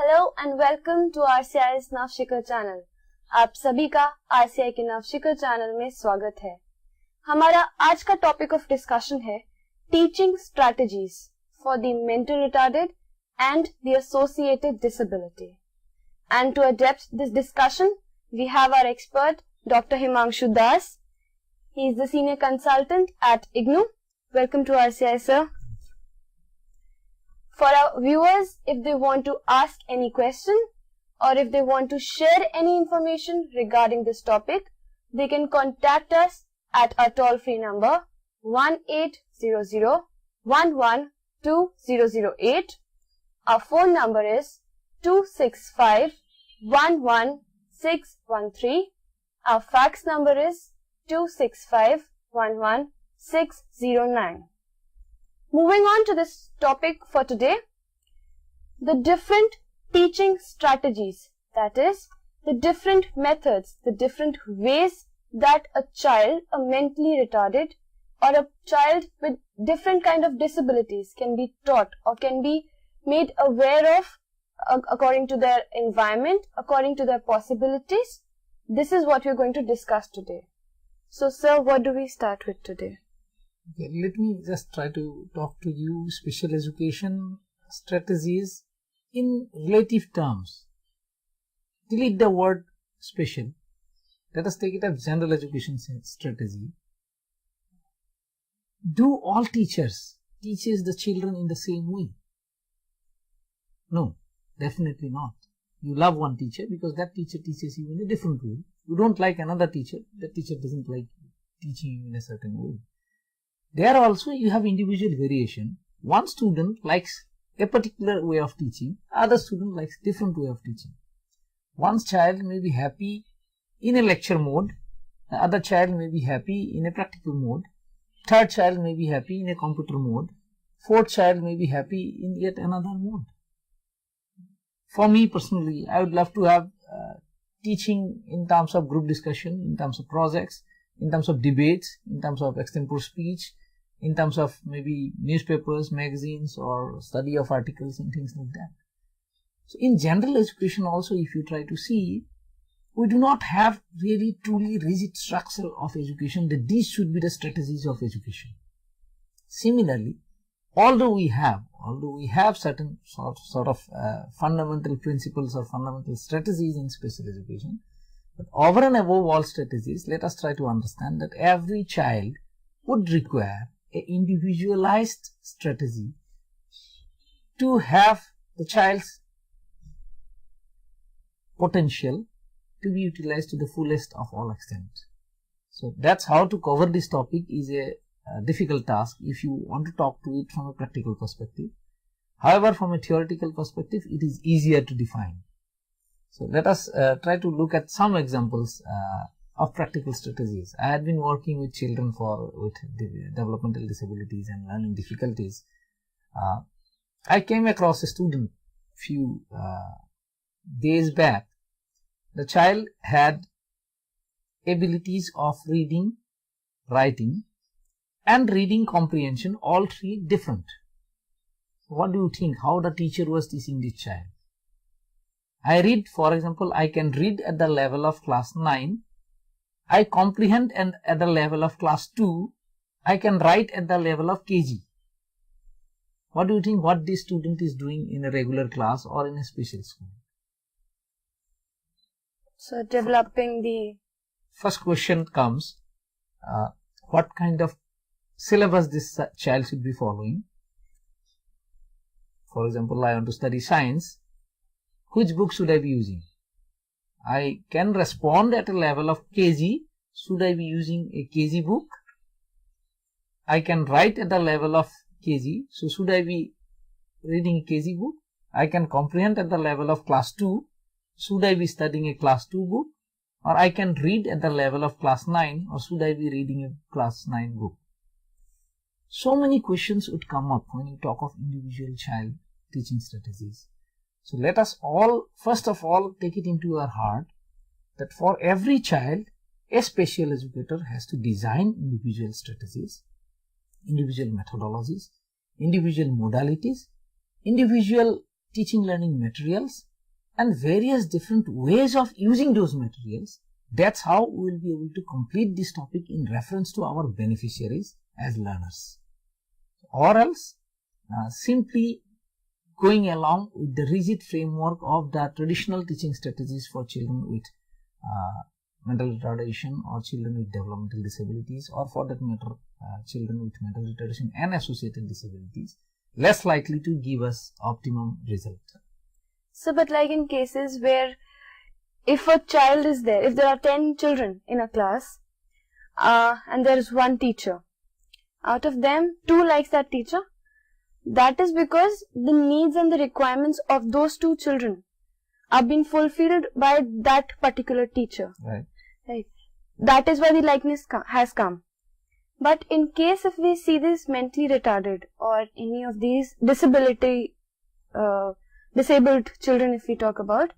Hello and welcome to RCI's Navshikhar channel. आप सभी का आरसीआई के नवशिखर चैनल में स्वागत है। हमारा आज का टॉपिक ऑफ डिस्कशन है teaching strategies for the mental retarded and the associated disability. And to adept this discussion we have our expert doctor Himanshu Das. He is the senior consultant at IGNOU. Welcome to RCI, sir. For our viewers, if they want to ask any question or if they want to share any information regarding this topic, they can contact us at our toll-free number 1800-11-2008. Our phone number is 265-11613. Our fax number is 265-11609. Moving on to this topic for today, the different teaching strategies, that is, the different methods, the different ways that a child, a mentally retarded or a child with different kind of disabilities can be taught or can be made aware of according to their environment, according to their possibilities. This is what we're going to discuss today. So, sir, what do we start with today? Okay, let me just try to talk to you special education strategies in relative terms. Delete the word special. Let us take it as general education strategy. Do all teachers teaches the children in the same way? No, definitely not. You love one teacher because that teacher teaches you in a different way. You don't like another teacher, that teacher doesn't like teaching you in a certain way. There also you have individual variation. One student likes a particular way of teaching, other student likes different way of teaching. One child may be happy in a lecture mode, the other child may be happy in a practical mode, third child may be happy in a computer mode, fourth child may be happy in yet another mode. For me personally, I would love to have teaching in terms of group discussion, in terms of projects, in terms of debates, in terms of extempore speech, in terms of maybe newspapers, magazines, or study of articles and things like that. So in general education also, if you try to see, we do not have really truly rigid structure of education that these should be the strategies of education. Similarly, although we have certain sort of fundamental principles or fundamental strategies in special education, but over and above all strategies, let us try to understand that every child would require an individualized strategy to have the child's potential to be utilized to the fullest of all extent. So that's how to cover this topic is a difficult task if you want to talk to it from a practical perspective. However, from a theoretical perspective, it is easier to define. So let us try to look at some examples of practical strategies. I had been working with children with developmental disabilities and learning difficulties. I came across a student few days back. The child had abilities of reading, writing, and reading comprehension, all three different. What do you think? How the teacher was teaching this child? I read, for example, I can read at the level of class 9. I comprehend and at the level of class 2. I can write at the level of KG. What do you think what this student is doing in a regular class or in a special school? So developing the... First question comes, what kind of syllabus this child should be following? For example, I want to study science. Which book should I be using? I can respond at a level of KG. Should I be using a KG book? I can write at the level of KG. So should I be reading a KG book? I can comprehend at the level of class 2. Should I be studying a class 2 book? Or I can read at the level of class 9. Or should I be reading a class 9 book? So many questions would come up when you talk of individual child teaching strategies. So let us all, first of all, take it into our heart that for every child, a special educator has to design individual strategies, individual methodologies, individual modalities, individual teaching learning materials, and various different ways of using those materials. That's how we will be able to complete this topic in reference to our beneficiaries as learners. Or else, simply going along with the rigid framework of the traditional teaching strategies for children with mental retardation or children with developmental disabilities, or for that matter children with mental retardation and associated disabilities, less likely to give us optimum result. So, but like in cases where if a child is there, if there are 10 children in a class and there is one teacher, out of them 2 likes that teacher, that is because the needs and the requirements of those 2 children are being fulfilled by that particular teacher. Right. Right. That is why the likeness has come. But in case if we see this mentally retarded or any of these disabled children, if we talk about,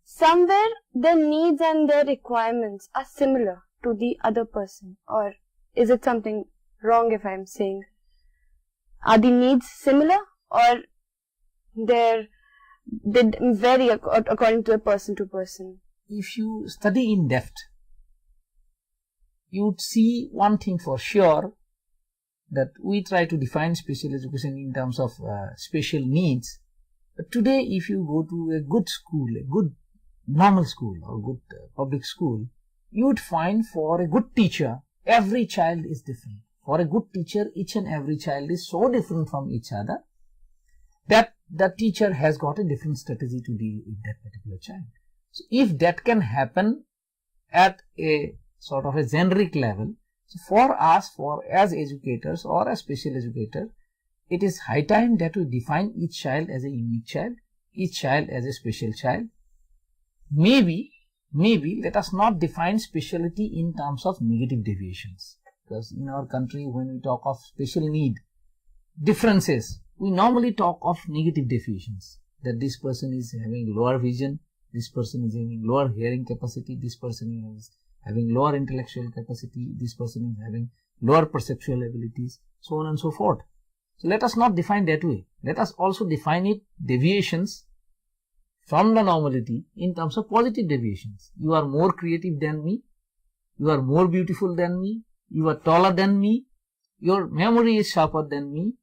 somewhere their needs and their requirements are similar to the other person. Or is it something wrong if I am saying? Are the needs similar, or they vary according to person to person? If you study in depth, you would see one thing for sure, that we try to define special education in terms of special needs. But today, if you go to a good school, a good normal school or good public school, you would find for a good teacher, every child is different. For a good teacher, each and every child is so different from each other that the teacher has got a different strategy to deal with that particular child. So, if that can happen at a sort of a generic level, so for us, as educators or as special educators, it is high time that we define each child as a unique child, each child as a special child. Maybe let us not define speciality in terms of negative deviations, because in our country, when we talk of special need differences, we normally talk of negative deviations, that this person is having lower vision, this person is having lower hearing capacity, this person is having lower intellectual capacity, this person is having lower perceptual abilities, so on and so forth. So let us not define that way. Let us also define it deviations from the normality in terms of positive deviations. You are more creative than me, you are more beautiful than me, you are taller than me, your memory is sharper than me,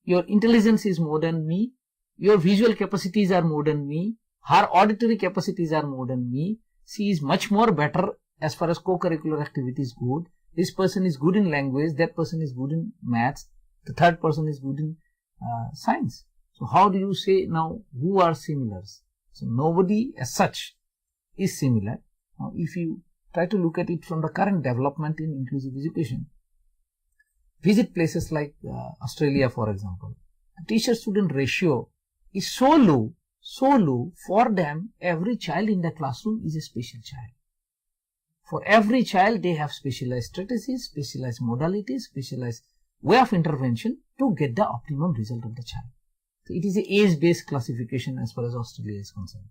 your intelligence is more than me, your visual capacities are more than me, her auditory capacities are more than me, she is much more better as far as co-curricular activities good, this person is good in language, that person is good in maths, the third person is good in science. So how do you say now who are similars? So nobody as such is similar. Now if you try to look at it from the current development in inclusive education, visit places like Australia, for example, the teacher-student ratio is so low, for them every child in the classroom is a special child. For every child they have specialized strategies, specialized modalities, specialized way of intervention to get the optimum result of the child. So it is an age-based classification as far as Australia is concerned.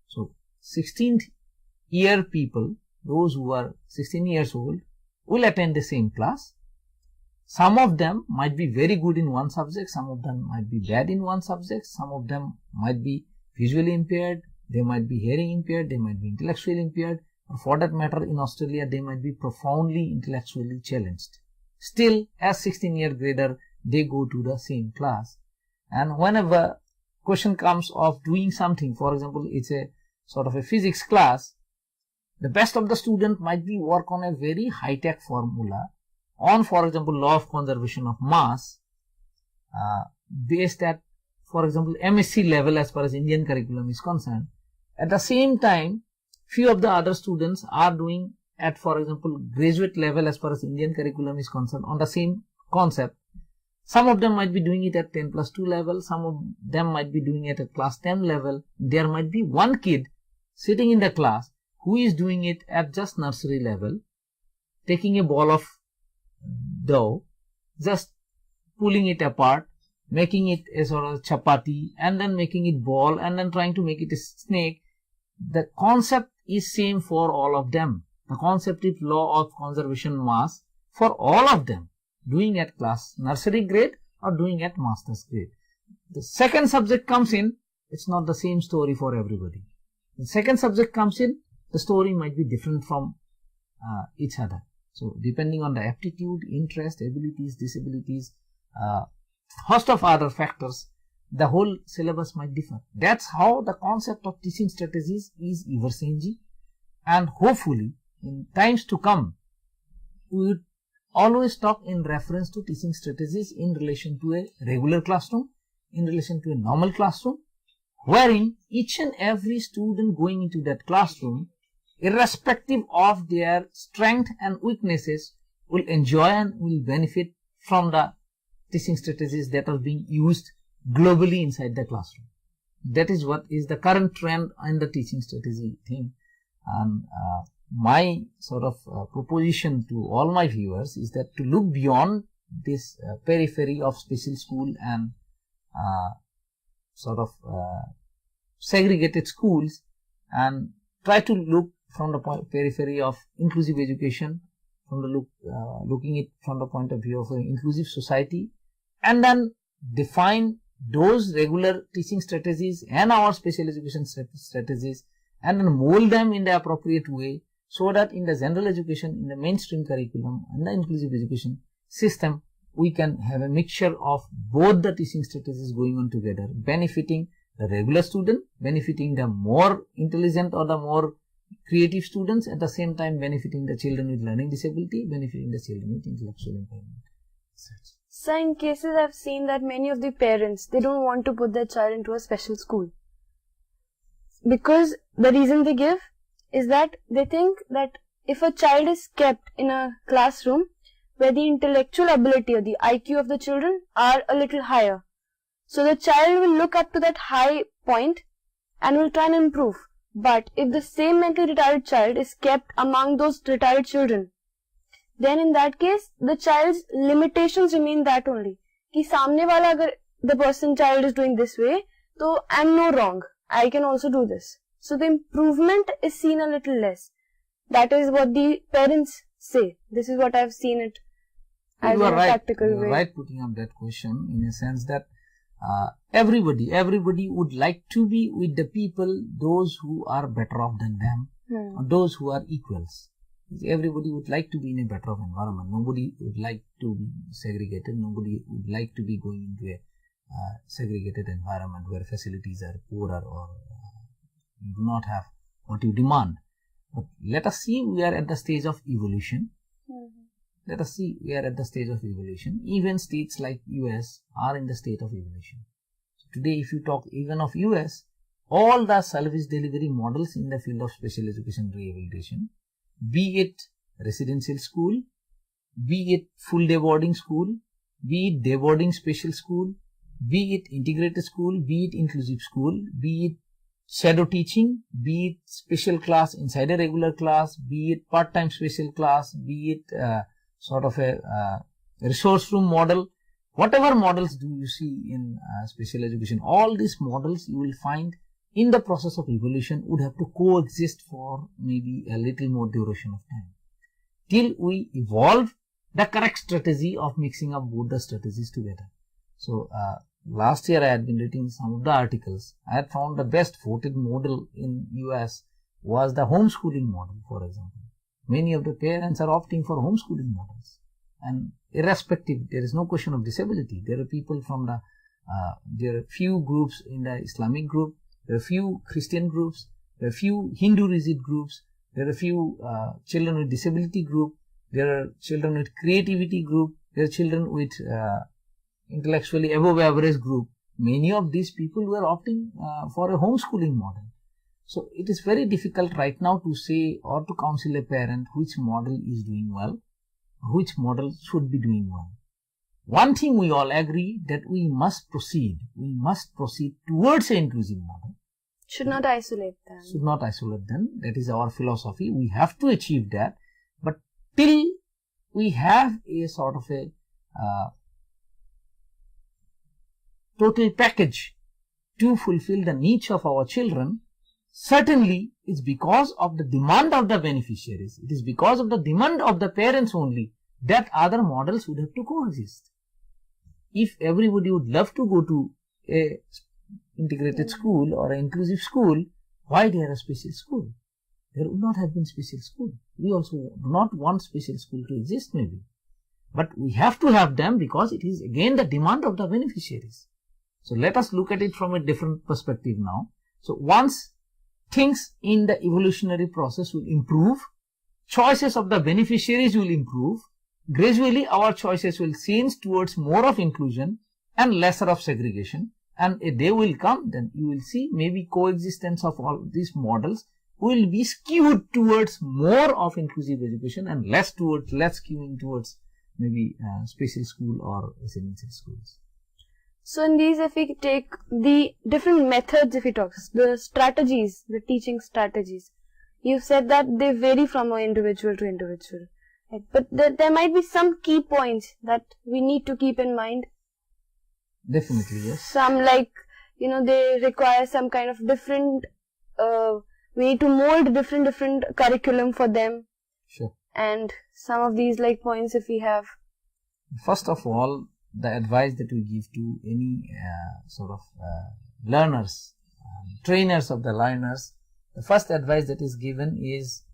So 16th-year people, those who are 16 years old, will attend the same class. Some of them might be very good in one subject, some of them might be bad in one subject, some of them might be visually impaired, they might be hearing impaired, they might be intellectually impaired, or for that matter in Australia they might be profoundly intellectually challenged. Still, as 16-year grader, they go to the same class. And whenever question comes of doing something, for example, it's a sort of a physics class, the best of the student might be work on a very high-tech formula on, for example, law of conservation of mass, based at, for example, MSc level as far as Indian curriculum is concerned. At the same time, few of the other students are doing at, for example, graduate level as far as Indian curriculum is concerned on the same concept. Some of them might be doing it at 10+2 level, some of them might be doing it at class 10 level. There might be one kid sitting in the class who is doing it at just nursery level, taking a ball of dough, just pulling it apart, making it a sort of chapati, and then making it ball, and then trying to make it a snake. The concept is same for all of them. The concept is law of conservation mass for all of them, doing at class nursery grade or doing at master's grade. The second subject comes in, it's not the same story for everybody. The second subject comes in, the story might be different from each other. So depending on the aptitude, interest, abilities, disabilities, host of other factors, the whole syllabus might differ. That's how the concept of teaching strategies is ever changing, and hopefully in times to come we would always talk in reference to teaching strategies in relation to a regular classroom, in relation to a normal classroom, wherein each and every student going into that classroom, irrespective of their strength and weaknesses, will enjoy and will benefit from the teaching strategies that are being used globally inside the classroom. That is what is the current trend in the teaching strategy thing. And my sort of proposition to all my viewers is that to look beyond this periphery of special school and sort of segregated schools, and try to look from the periphery of inclusive education, from the looking it from the point of view of an inclusive society, and then define those regular teaching strategies and our special education strategies, and then mold them in the appropriate way, so that in the general education, in the mainstream curriculum and the inclusive education system, we can have a mixture of both the teaching strategies going on together, benefiting the regular student, benefiting the more intelligent or the more creative students, at the same time benefiting the children with learning disability, benefiting the children with intellectual impairment. So in cases I've seen that many of the parents, they don't want to put their child into a special school, because the reason they give is that they think that if a child is kept in a classroom where the intellectual ability or the IQ of the children are a little higher, so the child will look up to that high point and will try and improve. But if the same mentally retarded child is kept among those retarded children, then in that case the child's limitations remain that only, कि सामने वाला अगर the person child is doing this way, so I'm no wrong, I can also do this. So the improvement is seen a little less. That is what the parents say. This is what I've seen it as a practical way. You are right putting up that question, in a sense that everybody would like to be with the people, those who are better off than them, or those who are equals. Everybody would like to be in a better off environment. Nobody would like to be segregated. Nobody would like to be going into a segregated environment where facilities are poorer or you do not have what you demand. But let us see, we are at the stage of evolution. Let us see, we are at the stage of evolution. Even states like US are in the state of evolution. So today, if you talk even of US, all the service delivery models in the field of special education rehabilitation, be it residential school, be it full day boarding school, be it day boarding special school, be it integrated school, be it inclusive school, be it shadow teaching, be it special class inside a regular class, be it part-time special class, be it sort of a resource room model, whatever models do you see in special education, all these models you will find in the process of evolution would have to coexist for maybe a little more duration of time, till we evolve the correct strategy of mixing up both the strategies together. So last year I had been reading some of the articles. I had found the best voted model in US was the homeschooling model, for example. Many of the parents are opting for homeschooling models, and irrespective, there is no question of disability. There are people from the, there are few groups in the Islamic group, there are few Christian groups, there are few Hindu rigid groups, there are few children with disability group, there are children with creativity group, there are children with intellectually above average group. Many of these people were opting for a homeschooling model. So it is very difficult right now to say or to counsel a parent which model is doing well, which model should be doing well. One thing we all agree, that we must proceed towards an inclusive model. Should not isolate them. Should not isolate them. That is our philosophy. We have to achieve that. But till we have a sort of a total package to fulfill the needs of our children, certainly it's because of the demand of the beneficiaries. It is because of the demand of the parents only that other models would have to coexist. If everybody would love to go to a integrated school or an inclusive school, why they are a special school? There would not have been special school. We also do not want special school to exist maybe. But we have to have them because it is again the demand of the beneficiaries. So let us look at it from a different perspective now. So once things in the evolutionary process will improve, choices of the beneficiaries will improve, gradually our choices will change towards more of inclusion and lesser of segregation, and a day will come, then you will see maybe coexistence of all these models will be skewed towards more of inclusive education and less skewing towards maybe special school or residential schools. So in these, if we take the different methods, if we talk, the strategies, the teaching strategies, you said that they vary from individual to individual. Right? But there might be some key points that we need to keep in mind. Definitely, yes. Some like, they require some kind of different, we need to mold different curriculum for them. Sure. And some of these like points if we have. First of all, the advice that we give to any sort of learners, trainers of the learners, the first advice that is given is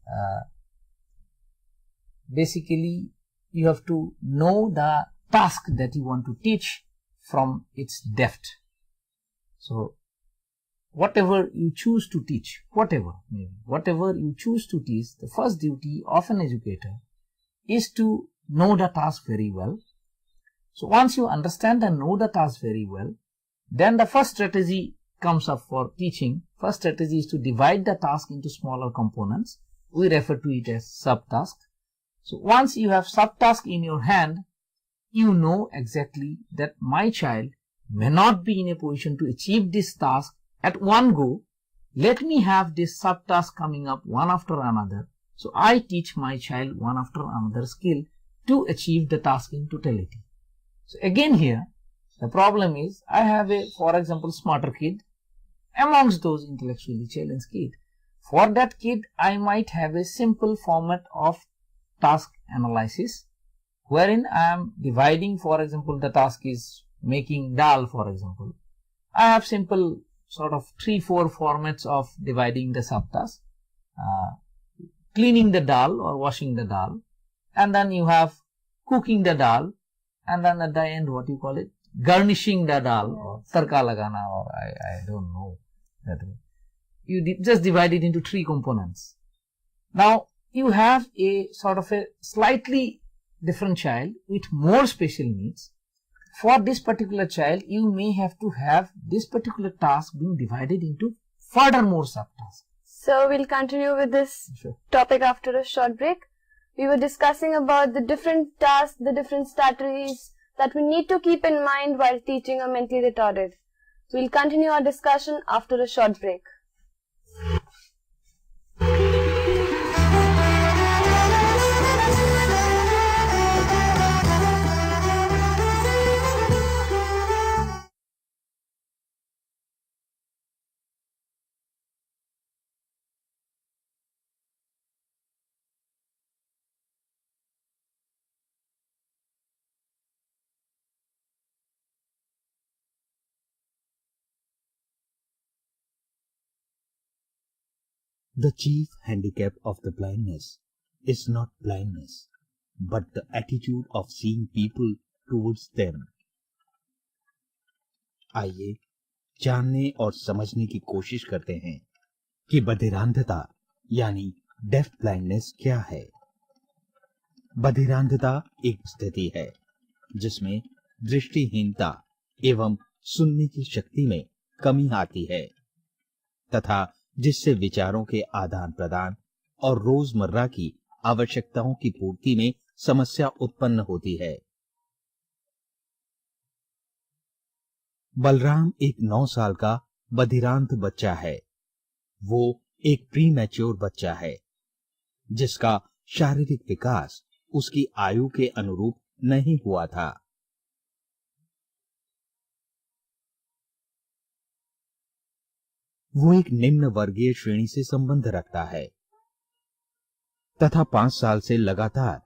basically you have to know the task that you want to teach from its depth. So whatever you choose to teach, whatever you choose to teach, the first duty of an educator is to know the task very well. So once you understand and know the task very well, then the first strategy comes up for teaching. First strategy is to divide the task into smaller components. We refer to it as subtask. So once you have subtask in your hand, you know exactly that my child may not be in a position to achieve this task at one go. Let me have this subtask coming up one after another. So I teach my child one after another skill to achieve the task in totality. So again here, the problem is I have a, for example, smarter kid amongst those intellectually challenged kids. For that kid, I might have a simple format of task analysis, wherein I am dividing, for example, the task is making dal, for example. I have simple sort of 3-4 formats of dividing the subtask, cleaning the dal or washing the dal, and then you have cooking the dal, and then at the end, what you call it, garnishing the dal, or tarka lagana, or I don't know that way. You just divide it into 3 components. Now, you have a sort of a slightly different child with more special needs. For this particular child, you may have to have this particular task being divided into further more subtasks. So we'll continue with this topic after a short break. We were discussing about the different tasks, the different strategies that we need to keep in mind while teaching a mentally retarded. We'll continue our discussion after a short break. The chief handicap of the blindness is not blindness, but the attitude of seeing people towards them. आइए जानने और समझने की कोशिश करते हैं कि बधिरांधता यानी डेफ ब्लाइंडनेस क्या है। बधिरांधता एक स्थिति है जिसमें दृष्टिहीनता एवं सुनने की शक्ति में कमी आती है तथा जिससे विचारों के आदान प्रदान और रोजमर्रा की आवश्यकताओं की पूर्ति में समस्या उत्पन्न होती है। बलराम एक 9 साल का बधिरांध बच्चा है। वो एक प्री मैच्योर बच्चा है जिसका शारीरिक विकास उसकी आयु के अनुरूप नहीं हुआ था। वो एक निम्न वर्गीय श्रेणी से संबंध रखता है तथा 5 साल से लगातार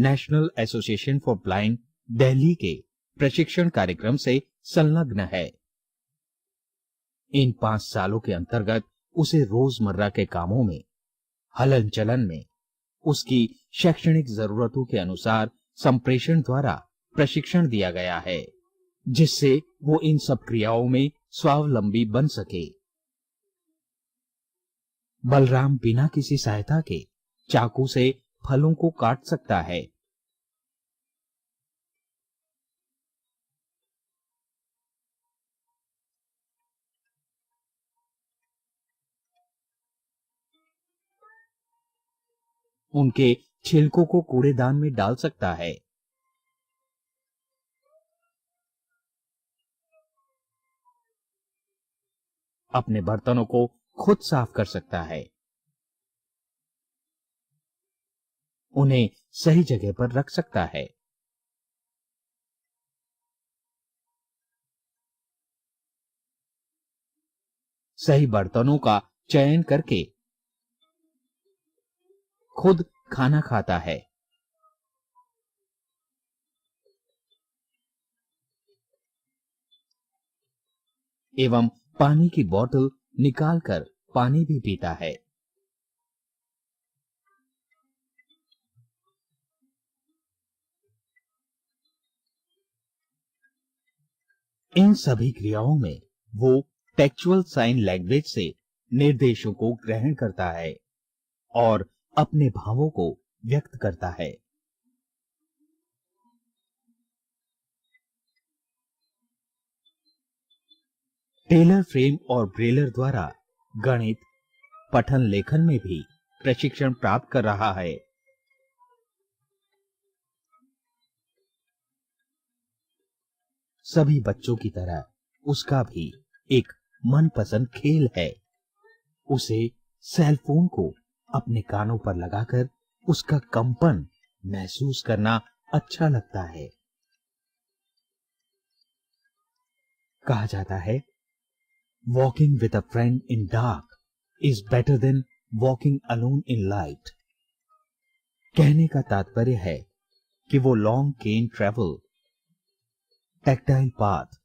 national association for blind Delhi के प्रशिक्षण कार्यक्रम से संलग्न है। इन 5 सालों के अंतर्गत उसे रोजमर्रा के कामों में, हलन चलन में, उसकी शैक्षणिक जरूरतों के अनुसार संप्रेषण द्वारा प्रशिक्षण दिया गया है, जिससे वो इन सब क्रियाओं में स्वावलंबी बन सके। बलराम बिना किसी सहायता के चाकू से फलों को काट सकता है। उनके छिलकों को कूड़ेदान में डाल सकता है। अपने बर्तनों को खुद साफ कर सकता है। उन्हें सही जगह पर रख सकता है। सही बर्तनों का चयन करके खुद खाना खाता है। एवं पानी की बोतल निकालकर पानी भी पीता है। इन सभी क्रियाओं में वो टेक्चुअल साइन लैंग्वेज से निर्देशों को ग्रहण करता है और अपने भावों को व्यक्त करता है। टेलर फ्रेम और ब्रेलर द्वारा गणित, पठन लेखन में भी प्रशिक्षण प्राप्त कर रहा है। सभी बच्चों की तरह उसका भी एक मनपसंद खेल है। उसे सेलफोन को अपने कानों पर लगाकर उसका कंपन महसूस करना अच्छा लगता है। कहा जाता है, walking with a friend in dark is better than walking alone in light. कहने का तात्पर्य है कि वो लॉन्ग केन ट्रेवल, टैक्टाइल पाथ,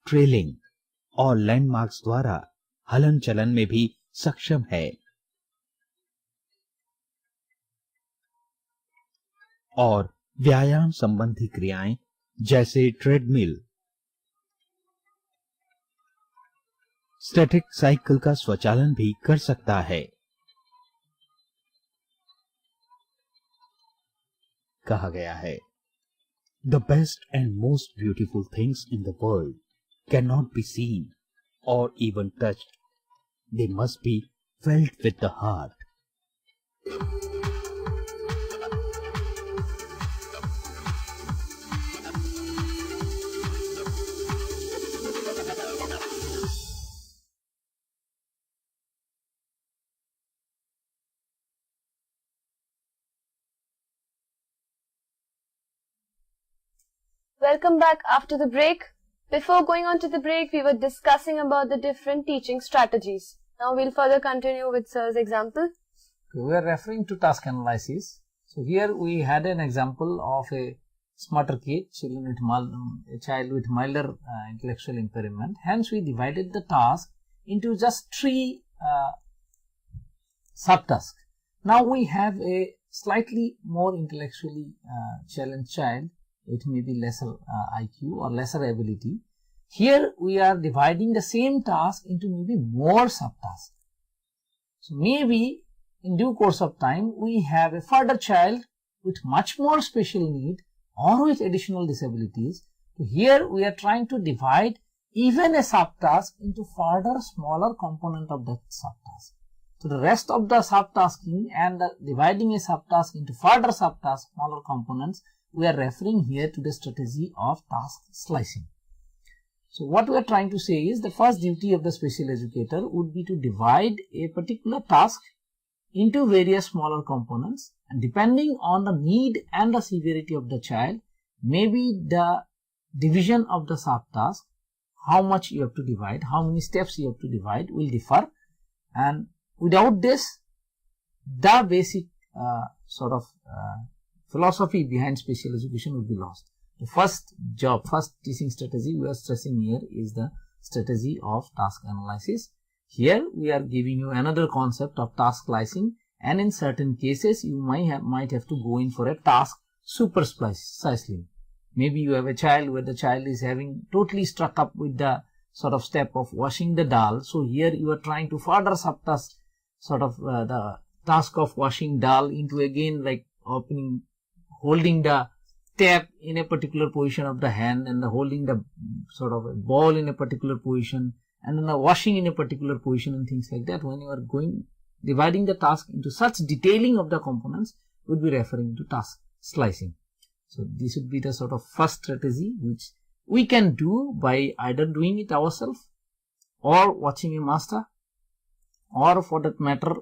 ट्रेलिंग और लैंडमार्क्स द्वारा हलन चलन में भी सक्षम है और व्यायाम संबंधी क्रियाएं जैसे ट्रेडमिल, स्टैटिक साइकिल का स्वचालन भी कर सकता है। कहा गया है, the best and most beautiful things in the world can not be seen or even touched, they must be felt with the heart. Welcome back after the break. Before going on to the break, we were discussing about the different teaching strategies. Now we'll further continue with Sir's example. We are referring to task analysis. So here we had an example of a smarter kid, a child with milder intellectual impairment. Hence we divided the task into just 3 subtasks. Now we have a slightly more intellectually challenged child with maybe lesser IQ or lesser ability. Here we are dividing the same task into maybe more subtasks. So maybe in due course of time we have a further child with much more special need or with additional disabilities. So here we are trying to divide even a subtask into further smaller component of that subtask. So the rest of the subtasking and dividing a subtask into further subtasks, smaller components, we are referring here to the strategy of task slicing. So what we are trying to say is the first duty of the special educator would be to divide a particular task into various smaller components, and depending on the need and the severity of the child, maybe the division of the subtask, how much you have to divide, how many steps you have to divide will differ, and without this the basic philosophy behind special education would be lost. The first teaching strategy we are stressing here is the strategy of task analysis. Here we are giving you another concept of task slicing, and in certain cases you might have to go in for a task super slicing. Maybe you have a child where the child is having totally struck up with the sort of step of washing the dal. So here you are trying to further subtask sort of the task of washing dal into again like holding the tap in a particular position of the hand, and holding the sort of a ball in a particular position, and then the washing in a particular position and things like that. When you are dividing the task into such detailing of the components, would be referring to task slicing. So this would be the sort of first strategy which we can do by either doing it ourselves or watching a master, or for that matter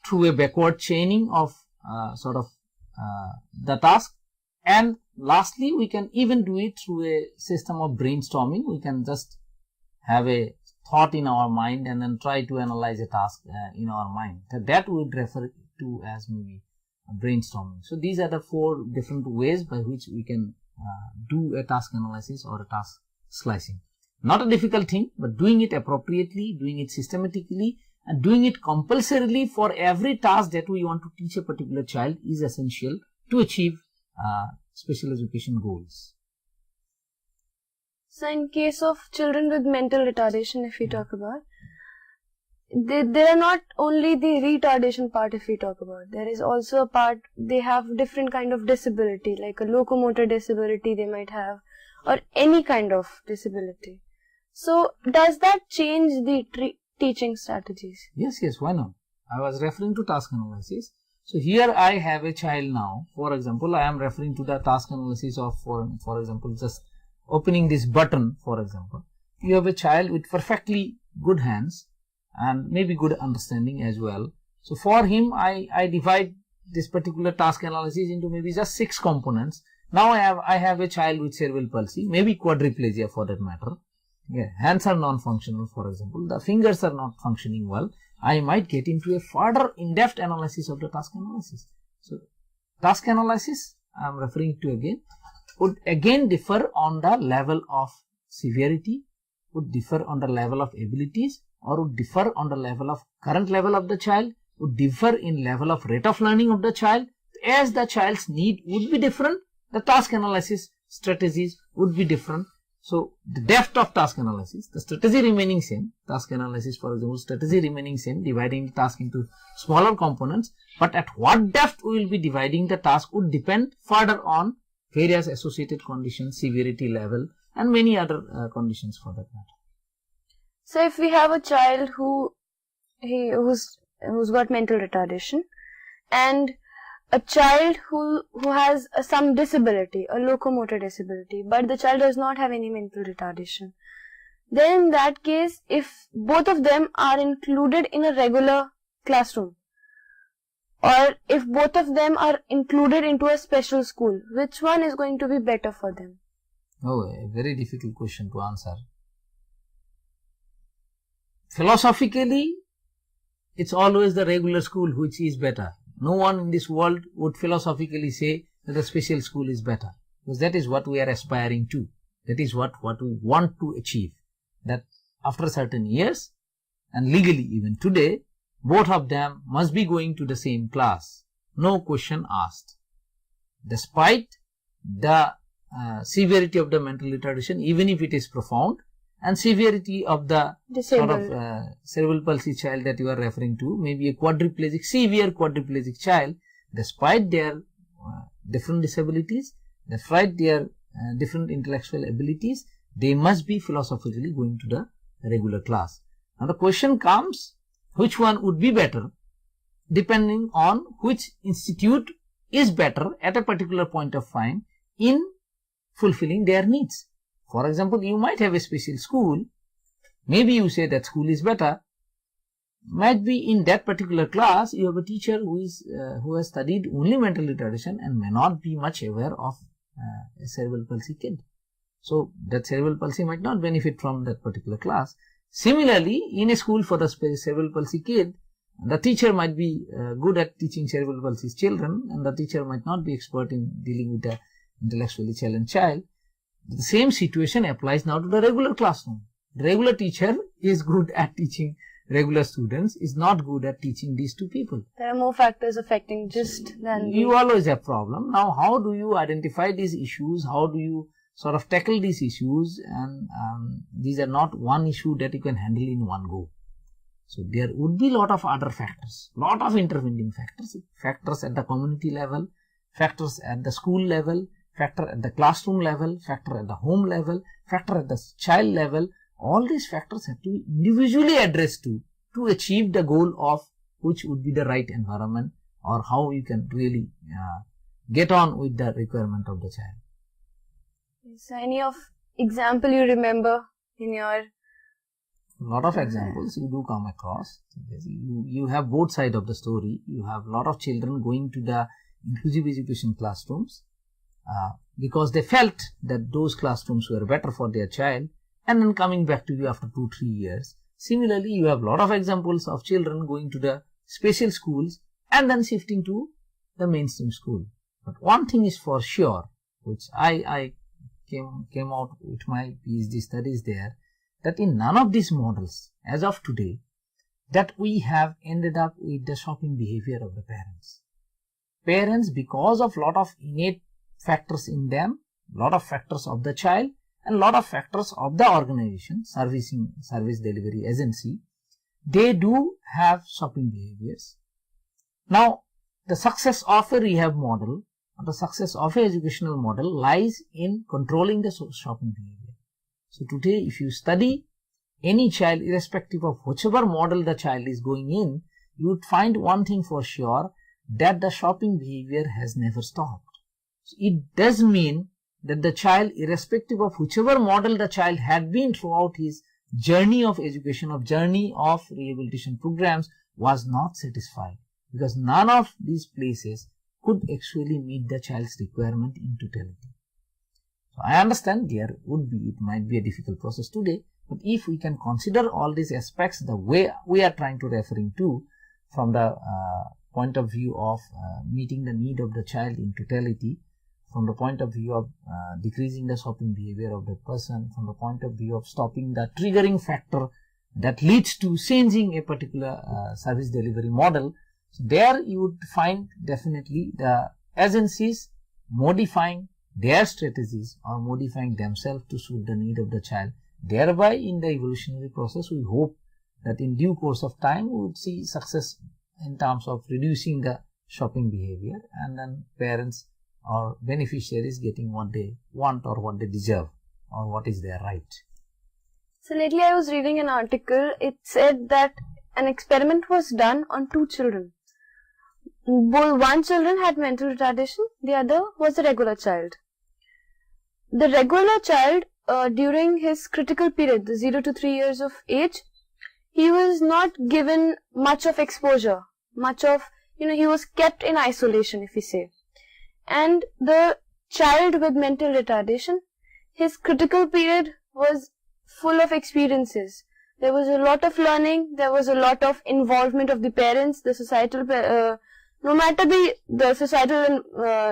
through a backward chaining of the task. And lastly, we can even do it through a system of brainstorming. We can just have a thought in our mind and then try to analyze a task in our mind. That we would refer to as maybe brainstorming. So these are the 4 different ways by which we can do a task analysis or a task slicing. Not a difficult thing, but doing it appropriately, doing it systematically, and doing it compulsorily for every task that we want to teach a particular child is essential to achieve special education goals. So in case of children with mental retardation, if we talk about, there are not only the retardation part if we talk about, there is also a part, they have different kind of disability, like a locomotor disability they might have, or any kind of disability. So does that change the teaching strategies? Yes, why not? I was referring to task analysis. So here I have a child now. For example, I am referring to the task analysis of, for example, just opening this button, for example. You have a child with perfectly good hands and maybe good understanding as well. So for him, I divide this particular task analysis into maybe just 6 components. Now I have a child with cerebral palsy, maybe quadriplegia for that matter. Yeah, hands are non-functional, for example. The fingers are not functioning well. I might get into a further in-depth analysis of the task analysis. So task analysis, I am referring to again, would again differ on the level of severity, would differ on the level of abilities, or would differ on the level of current level of the child, would differ in level of rate of learning of the child. As the child's need would be different, the task analysis strategies would be different. So the depth of task analysis, the strategy remaining same, task analysis for example, strategy remaining same, dividing the task into smaller components, but at what depth we will be dividing the task would depend further on various associated conditions, severity level, and many other conditions for that matter. So if we have a child who's got mental retardation, and a child who has some disability, a locomotor disability, but the child does not have any mental retardation, then in that case, if both of them are included in a regular classroom, or if both of them are included into a special school, which one is going to be better for them? Oh, a very difficult question to answer. Philosophically, it's always the regular school which is better. No one in this world would philosophically say that the special school is better, because that is what we are aspiring to. That is what we want to achieve. That after certain years, and legally even today, both of them must be going to the same class. No question asked. Despite the severity of the mental retardation, even if it is profound, and severity of the sort of cerebral palsy child that you are referring to, maybe a quadriplegic, severe quadriplegic child, despite their different disabilities, despite their different intellectual abilities, they must be philosophically going to the regular class. Now the question comes, which one would be better, depending on which institute is better at a particular point of time in fulfilling their needs. For example, you might have a special school, maybe you say that school is better, might be in that particular class you have a teacher who has studied only mental retardation and may not be much aware of a cerebral palsy kid. So that cerebral palsy might not benefit from that particular class. Similarly, in a school for the cerebral palsy kid, the teacher might be good at teaching cerebral palsy children, and the teacher might not be expert in dealing with the intellectually challenged child. The same situation applies now to the regular classroom. The regular teacher is good at teaching regular students, is not good at teaching these two people. There are more factors affecting You always have problem. Now, how do you identify these issues? How do you sort of tackle these issues? And these are not one issue that you can handle in one go. So there would be lot of other factors, lot of intervening factors, factors at the community level, factors at the school level, factor at the classroom level, factor at the home level, factor at the child level. All these factors have to be individually addressed to achieve the goal of which would be the right environment, or how you can really get on with the requirement of the child. Is there any of example you remember in your... Lot of examples you do come across. You have both sides of the story. You have a lot of children going to the inclusive education classrooms because they felt that those classrooms were better for their child, and then coming back to you after 2-3 years. Similarly, you have a lot of examples of children going to the special schools and then shifting to the mainstream school. But one thing is for sure, which I came out with my PhD studies there, that in none of these models, as of today, that we have ended up with the shopping behavior of the parents. Parents, because of lot of innate factors in them, lot of factors of the child, and lot of factors of the organization, service delivery agency, they do have shopping behaviors. Now, the success of a rehab model, or the success of an educational model, lies in controlling the shopping behavior. So today, if you study any child, irrespective of whichever model the child is going in, you would find one thing for sure, that the shopping behavior has never stopped. So it does mean that the child, irrespective of whichever model the child had been throughout his journey of education, of journey of rehabilitation programs, was not satisfied, because none of these places could actually meet the child's requirement in totality. So I understand it might be a difficult process today, but if we can consider all these aspects the way we are trying to referring to, from the point of view of meeting the need of the child in totality, from the point of view of decreasing the shopping behavior of the person, from the point of view of stopping the triggering factor that leads to changing a particular service delivery model, so there you would find definitely the agencies modifying their strategies or modifying themselves to suit the need of the child. Thereby, in the evolutionary process, we hope that in due course of time we would see success in terms of reducing the shopping behavior, and then parents or beneficiaries getting what they want or what they deserve or what is their right. So lately I was reading an article. It said that an experiment was done on 2 children. One children had mental retardation, the other was a regular child. The regular child, during his critical period, the 0 to 3 years of age, he was not given much of exposure, he was kept in isolation, if we say. And the child with mental retardation, his critical period was full of experiences. There was a lot of learning, there was a lot of involvement of the parents, the societal, no matter the societal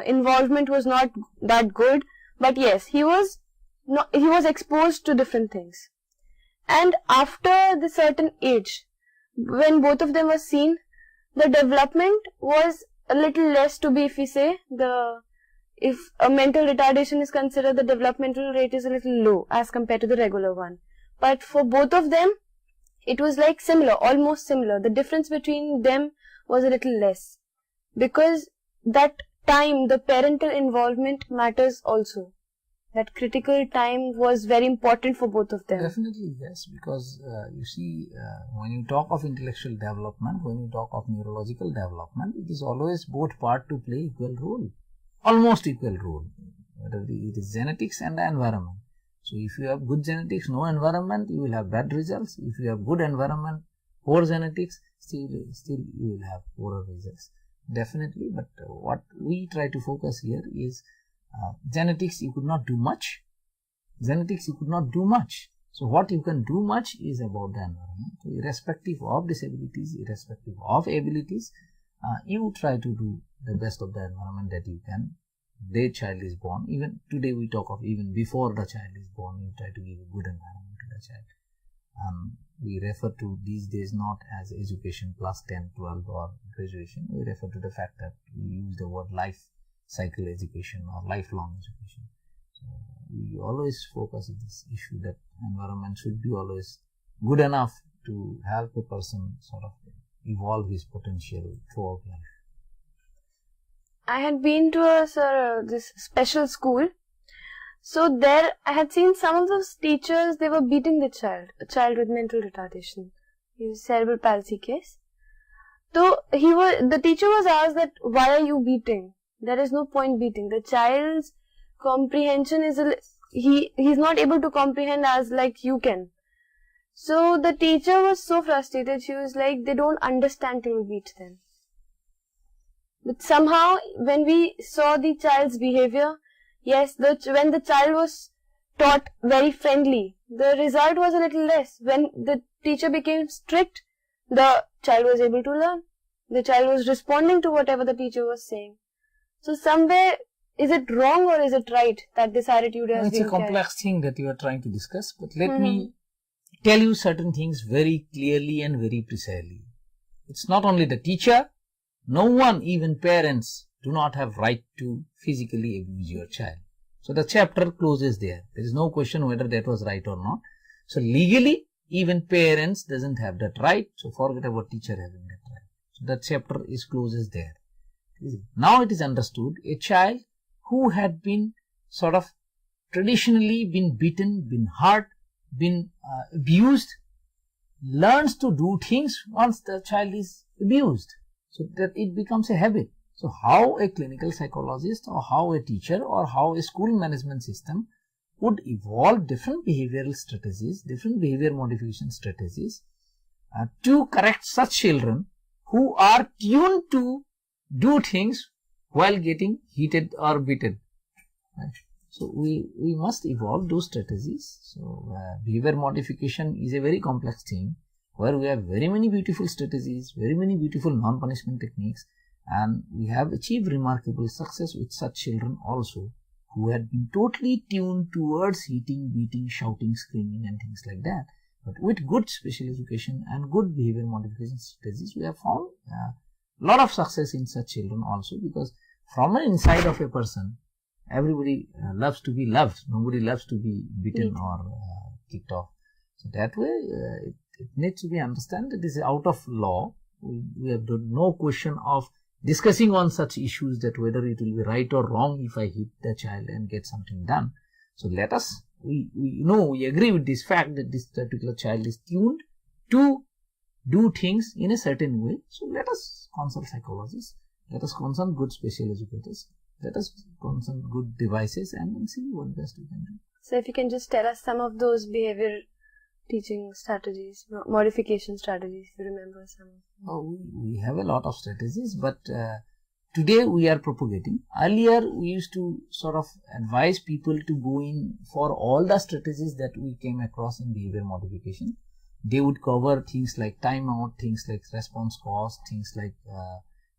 involvement was not that good, but yes, he was exposed to different things. And after the certain age, when both of them were seen, the development was a little less, to be, if we say, if a mental retardation is considered, the developmental rate is a little low as compared to the regular one. But for both of them, it was like similar, almost similar. The difference between them was a little less, because that time, the parental involvement matters also. That critical time was very important for both of them. Definitely, yes, because you see, when you talk of intellectual development, when you talk of neurological development, it is always both part to play equal role, almost equal role, whether it is genetics and the environment. So if you have good genetics, no environment, you will have bad results. If you have good environment, poor genetics, still you will have poorer results. Definitely, but what we try to focus here is genetics you could not do much. So what you can do much is about the environment. So irrespective of disabilities, irrespective of abilities, you try to do the best of the environment that you can their child is born. Even today we talk of even before the child is born, we try to give a good environment to the child. We refer to these days not as education plus 10, 12 or graduation. We refer to the fact that we use the word life cycle education or lifelong education. So we always focus on this issue that environment should be always good enough to help a person sort of evolve his potential throughout life. I had been to this special school. So there I had seen some of those teachers, they were beating a child with mental retardation. He was cerebral palsy case. So the teacher was asked that, why are you beating? There is no point beating. The child's comprehension is, he's not able to comprehend as like you can. So the teacher was so frustrated. She was like, they don't understand till we beat them. But somehow when we saw the child's behavior, yes, when the child was taught very friendly, the result was a little less. When the teacher became strict, the child was able to learn. The child was responding to whatever the teacher was saying. So somewhere, is it wrong or is it right that this attitude has been It's a complex thing that you are trying to discuss, but let me tell you certain things very clearly and very precisely. It's not only the teacher, no one, even parents, do not have right to physically abuse your child. So the chapter closes there. There is no question whether that was right or not. So legally, even parents doesn't have that right. So forget about teacher having that right. So that chapter closes there. Now it is understood a child who had been sort of traditionally been beaten, been hurt, been abused, learns to do things once the child is abused. So that it becomes a habit. So how a clinical psychologist or how a teacher or how a school management system would evolve different behavioral strategies, different behavior modification strategies to correct such children who are tuned to do things while getting heated or beaten. Right? So we must evolve those strategies. So behavior modification is a very complex thing where we have very many beautiful strategies, very many beautiful non-punishment techniques, and we have achieved remarkable success with such children also who had been totally tuned towards hitting, beating, shouting, screaming and things like that. But with good special education and good behavior modification strategies, we have found a lot of success in such children also, because from the inside of a person, everybody loves to be loved. Nobody loves to be beaten or kicked off. So that way, it needs to be understood that this is out of law. We have no question of discussing on such issues that whether it will be right or wrong if I hit the child and get something done. So let us, we agree with this fact that this particular child is tuned to do things in a certain way. So let us consult psychologists, let us consult good special educators, let us consult good devices and see what best we can do. So if you can just tell us some of those behavior teaching strategies, modification strategies, if you remember some. Oh, we have a lot of strategies, but today we are propagating. Earlier we used to sort of advise people to go in for all the strategies that we came across in behavior modification. They would cover things like timeout, things like response cost, things like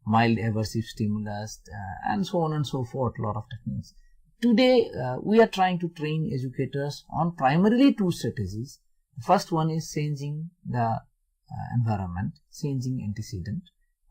mild aversive stimulus, and so on and so forth, a lot of techniques. Today we are trying to train educators on primarily two strategies. The first one is changing the environment, changing antecedent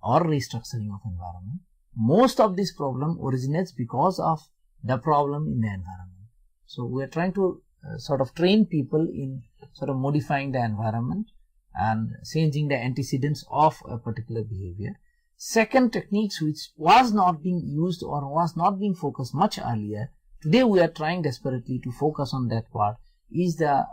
or restructuring of environment. Most of this problem originates because of the problem in the environment. So we are trying to sort of train people in sort of modifying the environment and changing the antecedents of a particular behavior. Second, techniques which was not being used or was not being focused much earlier, today we are trying desperately to focus on that part, is the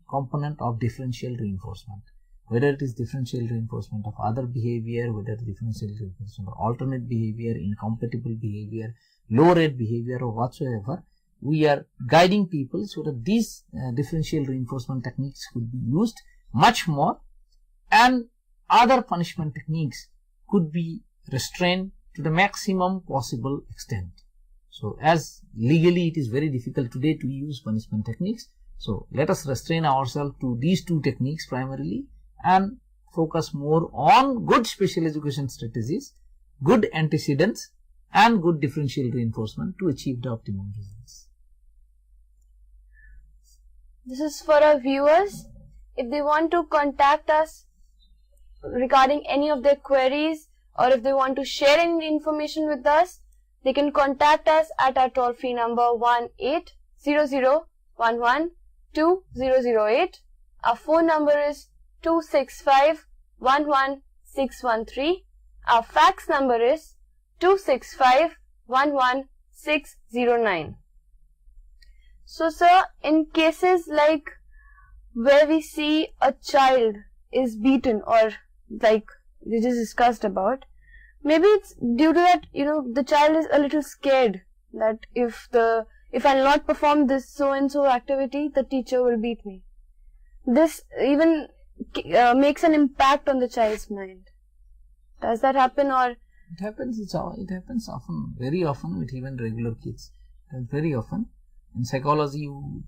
component of differential reinforcement. Whether it is differential reinforcement of other behavior, whether it is differential reinforcement of alternate behavior, incompatible behavior, low rate behavior or whatsoever, we are guiding people so that these differential reinforcement techniques could be used much more, and other punishment techniques could be restrained to the maximum possible extent. So as legally it is very difficult today to use punishment techniques, so let us restrain ourselves to these two techniques primarily and focus more on good special education strategies, good antecedents and good differential reinforcement to achieve the optimum results. This is for our viewers. If they want to contact us regarding any of their queries, or if they want to share any information with us, they can contact us at our toll-free number 1-800-11-2008. Our phone number is 265-11613. Our fax number is 265-11609. So, sir, in cases like where we see a child is beaten, or like we just discussed about, maybe it's due to that, the child is a little scared that if I'll not perform this so and so activity, the teacher will beat me. This even makes an impact on the child's mind. Does that happen? Or it happens? It happens often, very often, with even regular kids. Very often. In psychology, you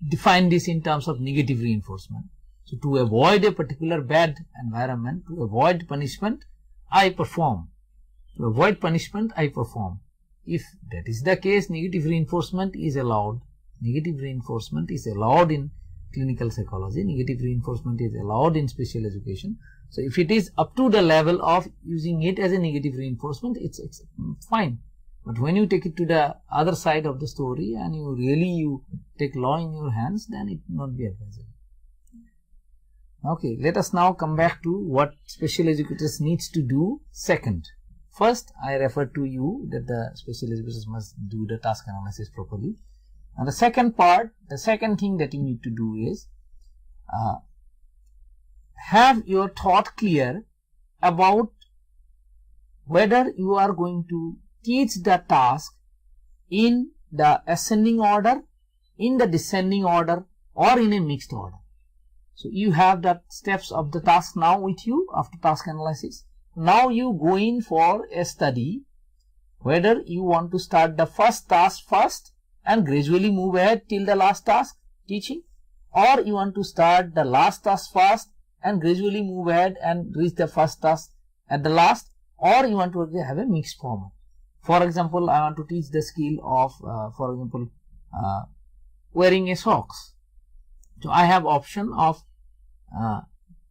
define this in terms of negative reinforcement. So, to avoid a particular bad environment, to avoid punishment, I perform. To avoid punishment, I perform. If that is the case, negative reinforcement is allowed. Negative reinforcement is allowed in clinical psychology. Negative reinforcement is allowed in special education. So, if it is up to the level of using it as a negative reinforcement, it's fine. But when you take it to the other side of the story and you take law in your hands, then it will not be advisable. Okay, let us now come back to what special educators needs to do second. First, I referred to you that the special educators must do the task analysis properly. And the second part, the second thing that you need to do is have your thought clear about whether you are going to teach the task in the ascending order, in the descending order, or in a mixed order. So, you have the steps of the task now with you after task analysis. Now, you go in for a study whether you want to start the first task first and gradually move ahead till the last task teaching, or you want to start the last task first and gradually move ahead and reach the first task at the last, or you want to have a mixed format. For example, I want to teach the skill of, wearing a socks. So, I have option of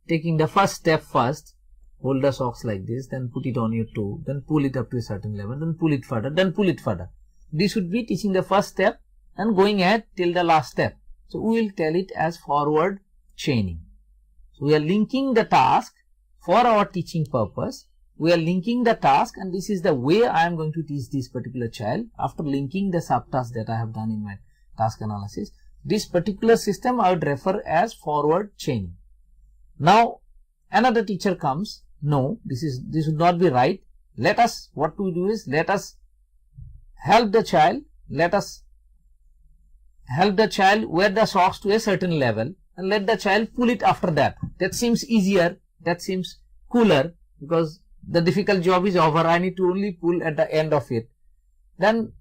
taking the first step first, hold the socks like this, then put it on your toe, then pull it up to a certain level, then pull it further, then pull it further. This would be teaching the first step and going ahead till the last step. So, we will tell it as forward chaining. So, we are linking the task for our teaching purpose. We are linking the task, and this is the way I am going to teach this particular child after linking the subtask that I have done in my task analysis. This particular system I would refer as forward chaining. Now, another teacher comes, no, this would not be right. What we do is, let us help the child, wear the socks to a certain level and let the child pull it after that. That seems easier, that seems cooler, because the difficult job is over. I need to only pull at the end of it. Then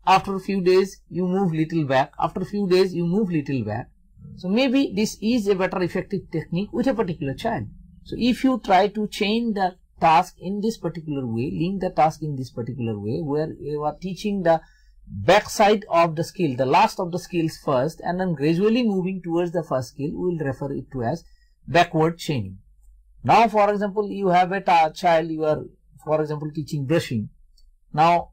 after a few days, you move little back. After a few days, you move little back. So, maybe this is a better effective technique with a particular child. So, if you try to chain the task in this particular way, link the task in this particular way, where you are teaching the backside of the skill, the last of the skills first, and then gradually moving towards the first skill, we will refer it to as backward chaining. Now, for example, you have a child, you are, for example, teaching brushing. Now,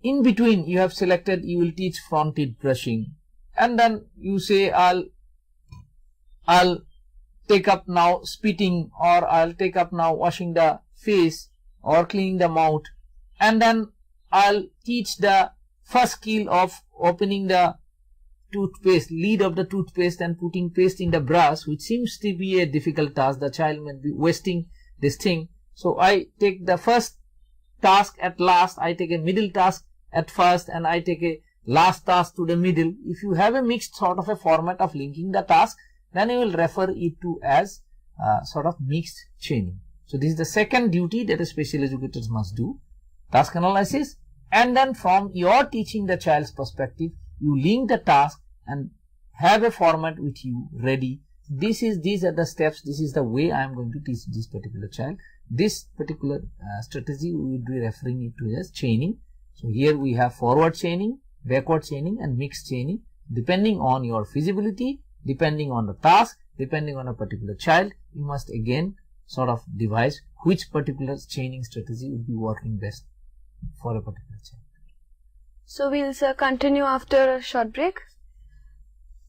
in between, you have selected, you will teach front teeth brushing, and then you say, I'll take up now spitting, or I'll take up now washing the face or cleaning the mouth, and then I'll teach the first skill of opening the toothpaste, lid of the toothpaste, and putting paste in the brush, which seems to be a difficult task. The child may be wasting this thing. So, I take the first task at last, I take a middle task at first, and I take a last task to the middle. If you have a mixed sort of a format of linking the task, then you will refer it to as sort of mixed chaining. So, this is the second duty that a special educators must do, task analysis, and then from your teaching the child's perspective, you link the task and have a format with you ready. These are the steps, this is the way I am going to teach this particular child. This particular strategy we would be referring it to as chaining. So here we have forward chaining, backward chaining and mixed chaining. Depending on your feasibility, depending on the task, depending on a particular child, you must again sort of devise which particular chaining strategy would be working best for a particular child. So we'll continue after a short break.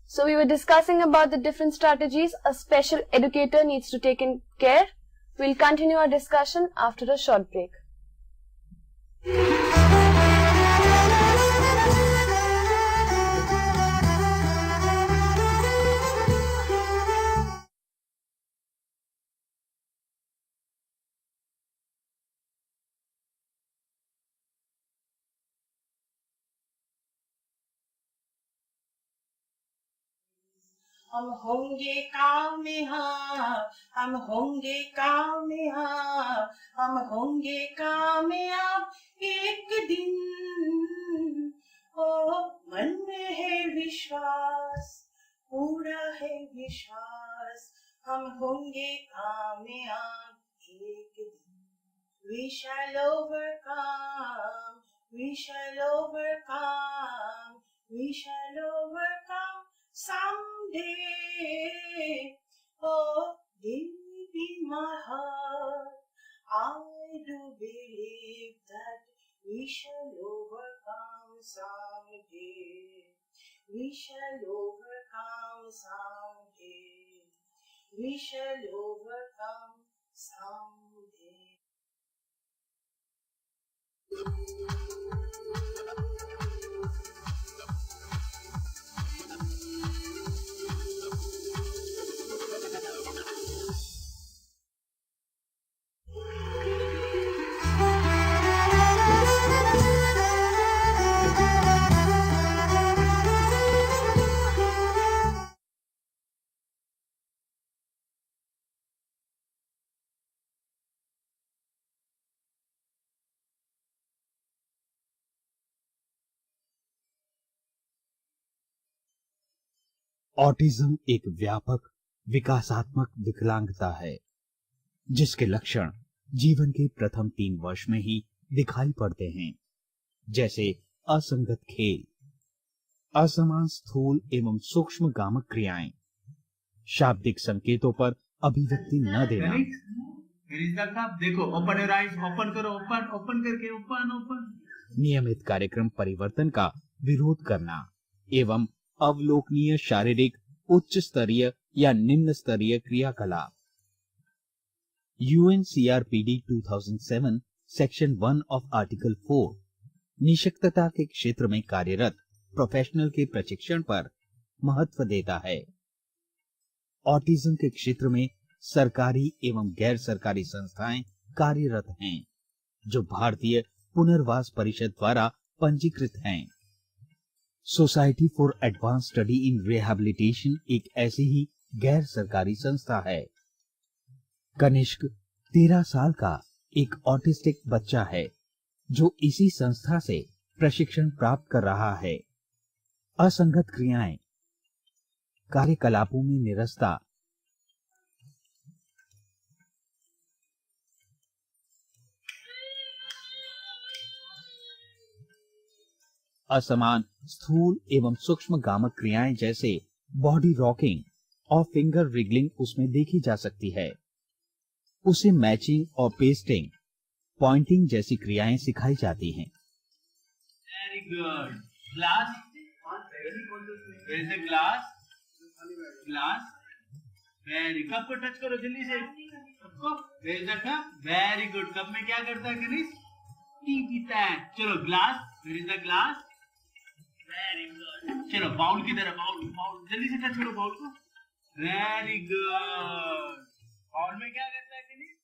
So we were discussing about the different strategies a special educator needs to take in care. We'll continue our discussion after a short break. हम होंगे कामयाब, हम होंगे कामयाब, हम होंगे कामयाब एक दिन। ओ मन में है विश्वास, पूरा है विश्वास, हम होंगे कामयाब एक दिन। We shall overcome, we shall overcome, we shall overcome someday. Oh, deep in my heart, I do believe that we shall overcome someday. We shall overcome someday. We shall overcome someday. Autism एक व्यापक विकासात्मक विकलांगता है जिसके लक्षण जीवन के प्रथम 3 वर्ष में ही दिखाई पड़ते हैं, जैसे असंगत खेल, असमान स्थूल एवं सूक्ष्म गामक क्रियाएं, शाब्दिक संकेतों पर अभिव्यक्ति न देना। देखो, ओपन योर आईज, ओपन करो, ओपन करके ओपन। नियमित कार्यक्रम परिवर्तन का विरोध करना एवं अवलोकनीय शारीरिक उच्च स्तरीय या निम्न स्तरीय क्रियाकलाप। UNCRPD 2007 सेक्शन 1 ऑफ आर्टिकल 4 निशक्तता के क्षेत्र में कार्यरत प्रोफेशनल के प्रशिक्षण पर महत्व देता है। ऑटिज्म के क्षेत्र में सरकारी एवं गैर सरकारी संस्थाएं कार्यरत हैं, जो भारतीय पुनर्वास परिषद द्वारा पंजीकृत हैं। Society for advance study in rehabilitation एक ऐसी ही गैर सरकारी संस्था है। कनिष्क 13 साल का एक ऑटिस्टिक बच्चा है जो इसी संस्था से प्रशिक्षण प्राप्त कर रहा है। असंगत क्रियाएं, कार्यकलापों में निरस्ता, असमान स्थूल एवं सूक्ष्म गामक क्रियाएं जैसे बॉडी रॉकिंग और फिंगर रिगलिंग उसमें देखी जा सकती है। उसे मैचिंग और पेस्टिंग, पॉइंटिंग जैसी क्रियाएं सिखाई जाती हैं। Very good. Glass, where is the glass? Glass, very. Cup को टच करो जल्दी से। Where is the cup? Very good. Cup में क्या करता है कनिष्क? टी पीता है। चलो glass, where is the glass? Very good. चलो बाउल की तरह, बाउल जल्दी से टच करो बाउल को। Very good. बाउल में क्या करता है कनिष्क?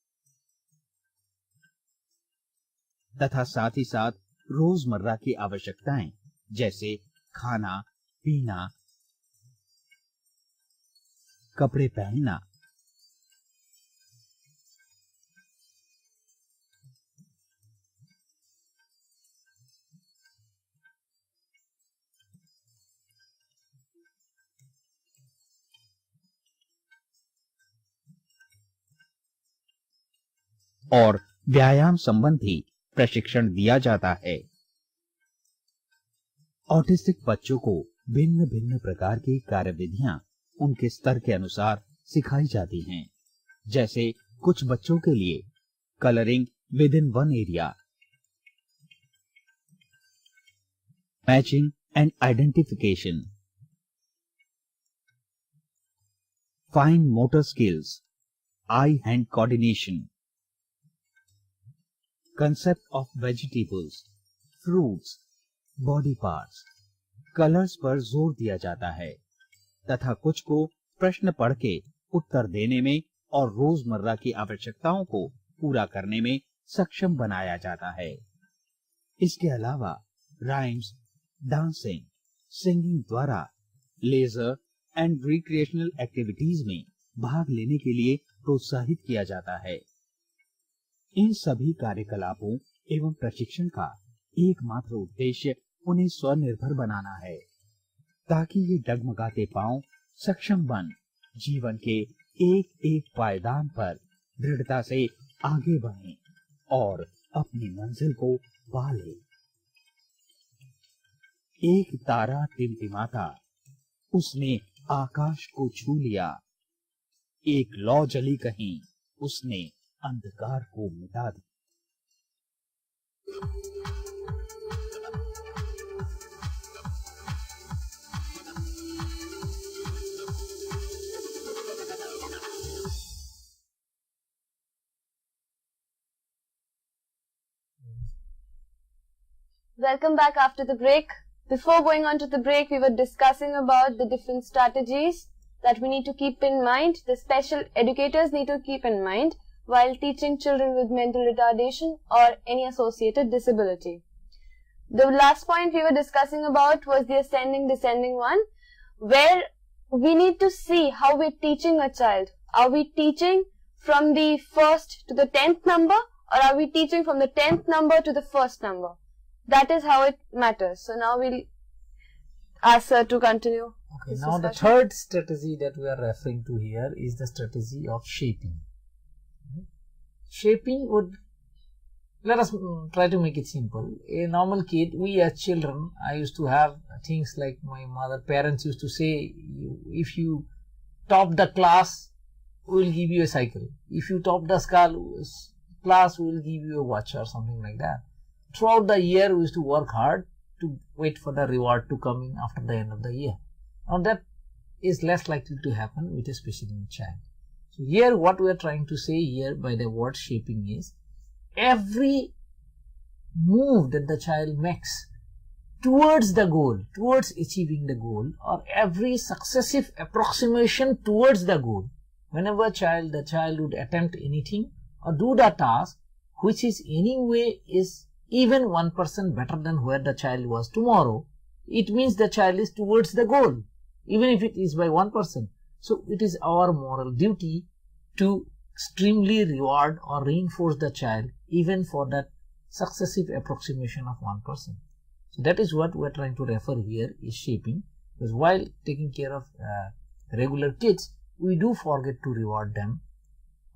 तथा साथ ही साथ रोजमर्रा की आवश्यकताएं जैसे खाना, पीना, कपड़े पहनना, और व्यायाम संबंधी प्रशिक्षण दिया जाता है। ऑटिस्टिक बच्चों को भिन्न भिन्न प्रकार की कार्यविधियां उनके स्तर के अनुसार सिखाई जाती हैं। जैसे कुछ बच्चों के लिए colouring with in one area, matching and identification, fine motor skills, I hand coordination, concept of vegetables, fruits, body parts, colours पर जोर दिया जाता है तथा कुछ को प्रश्न पढ़ के उत्तर देने में और रोजमर्रा की आवश्यकताओं को पूरा करने में सक्षम बनाया जाता है। इसके अलावा राइम्स, डांसिंग, सिंगिंग द्वारा लेजर एंड रिक्रिएशनल एक्टिविटीज में भाग लेने के लिए प्रोत्साहित किया जाता है। इन सभी कार्यकलापों एवं प्रशिक्षण का एकमात्र उद्देश्य उन्हें स्वनिर्भर बनाना है, ताकि ये डगमगाते पांव सक्षम बन जीवन के एक एक पायदान पर दृढ़ता से आगे बढ़ें और अपनी मंजिल को पा लें। एक तारा टिमटिमाता, उसने आकाश को छू लिया। एक लौ जली कहीं, उसने अंधकार को मिटा दिया। Welcome back after the break. Before going on to the break, we were discussing about the different strategies that we need to keep in mind, the special educators need to keep in mind while teaching children with mental retardation or any associated disability. The last point we were discussing about was the ascending descending one, where we need to see how we're teaching a child. Are we teaching from the 1st to the 10th number, or are we teaching from the 10th number to the 1st number? That is how it matters. So now we'll ask sir to continue. Okay, now the third strategy that we are referring to here is the strategy of shaping. Shaping would, let us try to make it simple. A normal kid, we as children, I used to have things like my parents used to say, if you top the class, we will give you a cycle. If you top the class, we will give you a watch or something like that. Throughout the year, we used to work hard to wait for the reward to come in after the end of the year. Now that is less likely to happen with a special needs child. So here what we are trying to say here by the word shaping is, every move that the child makes towards the goal, towards achieving the goal, or every successive approximation towards the goal, whenever the child would attempt anything or do the task which is anyway is even 1% better than where the child was tomorrow, it means the child is towards the goal, even if it is by 1%. So it is our moral duty to extremely reward or reinforce the child even for that successive approximation of 1%. So that is what we are trying to refer here is shaping, because while taking care of regular kids, we do forget to reward them,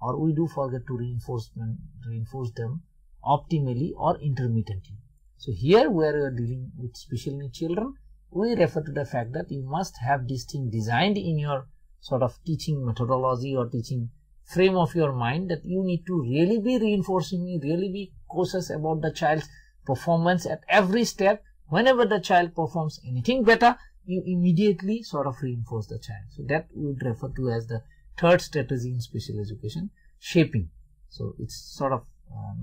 or we do forget to reinforce them optimally or intermittently. So here where we are dealing with special needs children, we refer to the fact that you must have this thing designed in your sort of teaching methodology or teaching frame of your mind, that you need to really be reinforcing, really be cautious about the child's performance at every step. Whenever the child performs anything better, you immediately sort of reinforce the child. So that we would refer to as the third strategy in special education, shaping. So it's sort of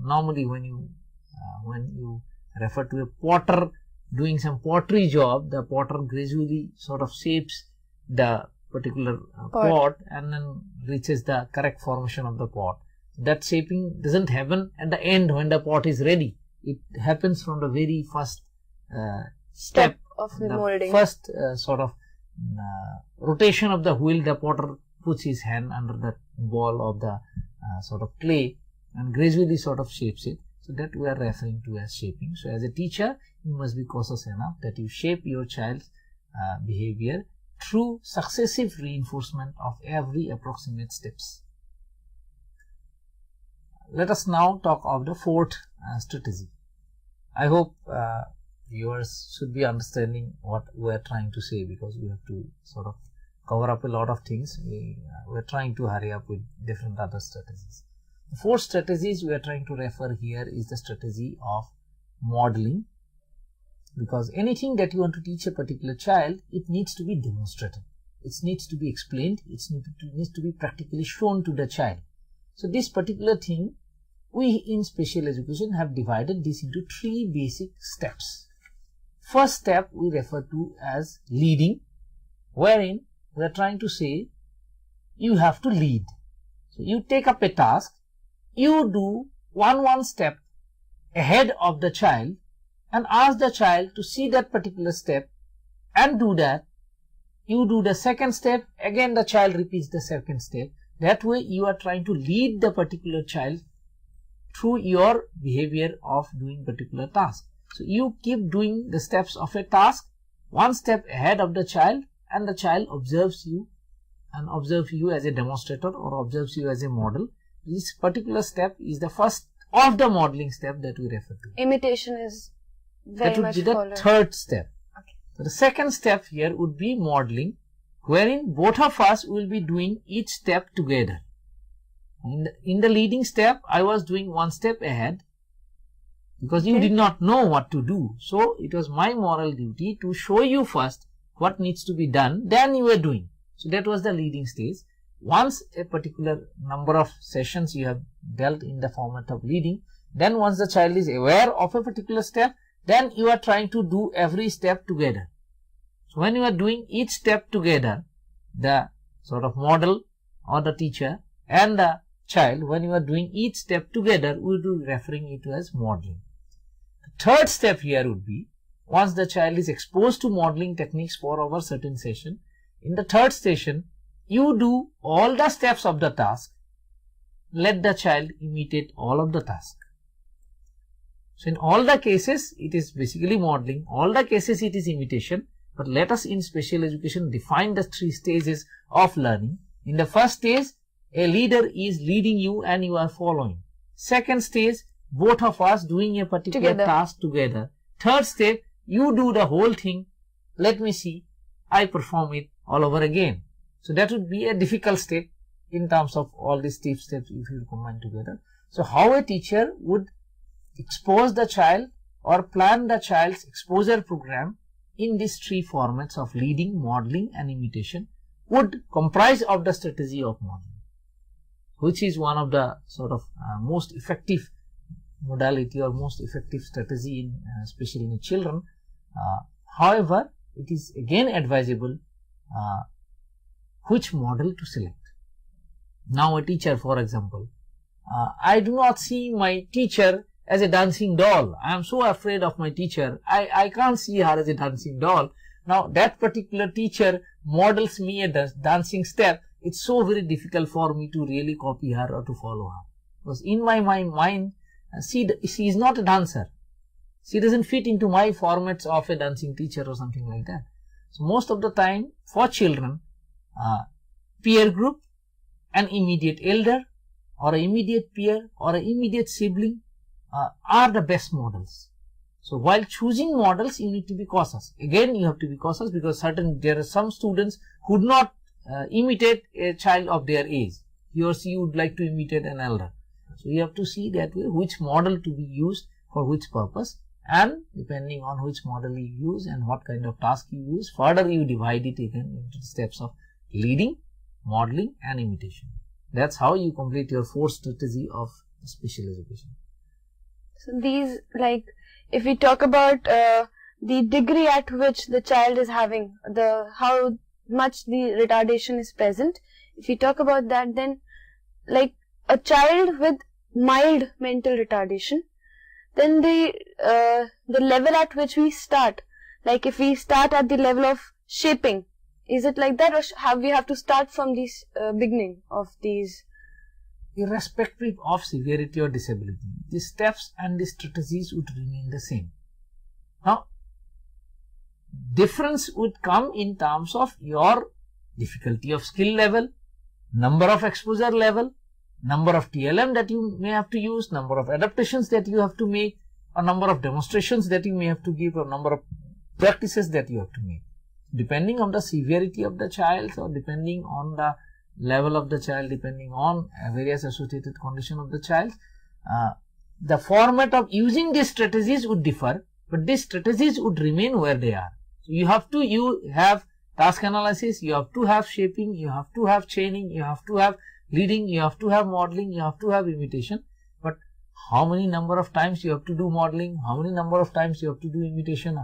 normally when you refer to a potter doing some pottery job, the potter gradually sort of shapes the particular pot and then reaches the correct formation of the pot. That shaping doesn't happen at the end when the pot is ready. It happens from the very first step of the molding. First sort of rotation of the wheel, the potter puts his hand under the ball of the sort of clay and gradually sort of shapes it. So that we are referring to as shaping. So as a teacher, you must be cautious enough that you shape your child's behavior through successive reinforcement of every approximate steps. let us now talk of the fourth strategy. I hope viewers should be understanding what we are trying to say, because we have to sort of cover up a lot of things. We are trying to hurry up with different other strategies. The fourth strategies we are trying to refer here is the strategy of modeling, because anything that you want to teach a particular child, it needs to be demonstrated. It needs to be explained. It needs to be practically shown to the child. So this particular thing, we in special education have divided this into three basic steps. First step we refer to as leading, wherein we are trying to say you have to lead. So you take up a task, you do one step ahead of the child and ask the child to see that particular step and do that. You do the second step, again the child repeats the second step. That way you are trying to lead the particular child through your behavior of doing particular task. So you keep doing the steps of a task, one step ahead of the child, and the child observes you and observes you as a demonstrator or observes you as a model. This particular step is the first of the modeling step that we refer to. Imitation is very much followed. That would be the third step. Okay. So the second step here would be modeling, wherein both of us will be doing each step together. In the leading step, I was doing one step ahead because you did not know what to do. So it was my moral duty to show you first what needs to be done, then you were doing. So that was the leading stage. Once a particular number of sessions you have dealt in the format of leading, then once the child is aware of a particular step, then you are trying to do every step together. So when you are doing each step together, the sort of model or the teacher and the child, when you are doing each step together, we will be referring it to as modeling. The third step here would be, once the child is exposed to modeling techniques for our certain session, in the third session, you do all the steps of the task. Let the child imitate all of the task. So in all the cases, it is basically modeling. All the cases, it is imitation. But let us in special education define the three stages of learning. In the first stage, a leader is leading you and you are following. Second stage, both of us doing a particular task together. Third step, you do the whole thing. Let me see. I perform it all over again. So that would be a difficult step in terms of all these steps if you combine together. So how a teacher would expose the child or plan the child's exposure program in these three formats of leading, modeling and imitation would comprise of the strategy of modeling, which is one of the sort of most effective modality or most effective strategy in especially in children. However, it is again advisable which model to select. Now a teacher, for example, I do not see my teacher as a dancing doll. I am so afraid of my teacher. I can't see her as a dancing doll. Now that particular teacher models me a dancing step. It's so very difficult for me to really copy her or to follow her. Because in my mind, she is not a dancer. She doesn't fit into my formats of a dancing teacher or something like that. So most of the time for children, peer group, an immediate elder or an immediate peer or an immediate sibling are the best models. So while choosing models, you need to be cautious. Again, you have to be cautious because there are some students who would not imitate a child of their age. He or she would like to imitate an elder. So you have to see that way which model to be used for which purpose, and depending on which model you use and what kind of task you use, further you divide it again into the steps of leading, modeling and imitation. That's how you complete your fourth strategy of special education. So these, like, if we talk about the degree at which the child is having, how much the retardation is present, if we talk about that, then like a child with mild mental retardation, then the level at which we start, like if we start at the level of shaping, is it like that, or we have to start from this beginning of these? Irrespective of severity or disability, the steps and the strategies would remain the same. Now, difference would come in terms of your difficulty of skill level, number of exposure level, number of TLM that you may have to use, number of adaptations that you have to make, or number of demonstrations that you may have to give, or number of practices that you have to make. Depending on the severity of the child, or depending on the level of the child, depending on various associated condition of the child, the format of using these strategies would differ, but these strategies would remain where they are. So you have task analysis, you have to have shaping, you have to have chaining, you have to have leading, you have to have modeling, you have to have imitation. But how many number of times you have to do modeling, how many number of times you have to do imitation,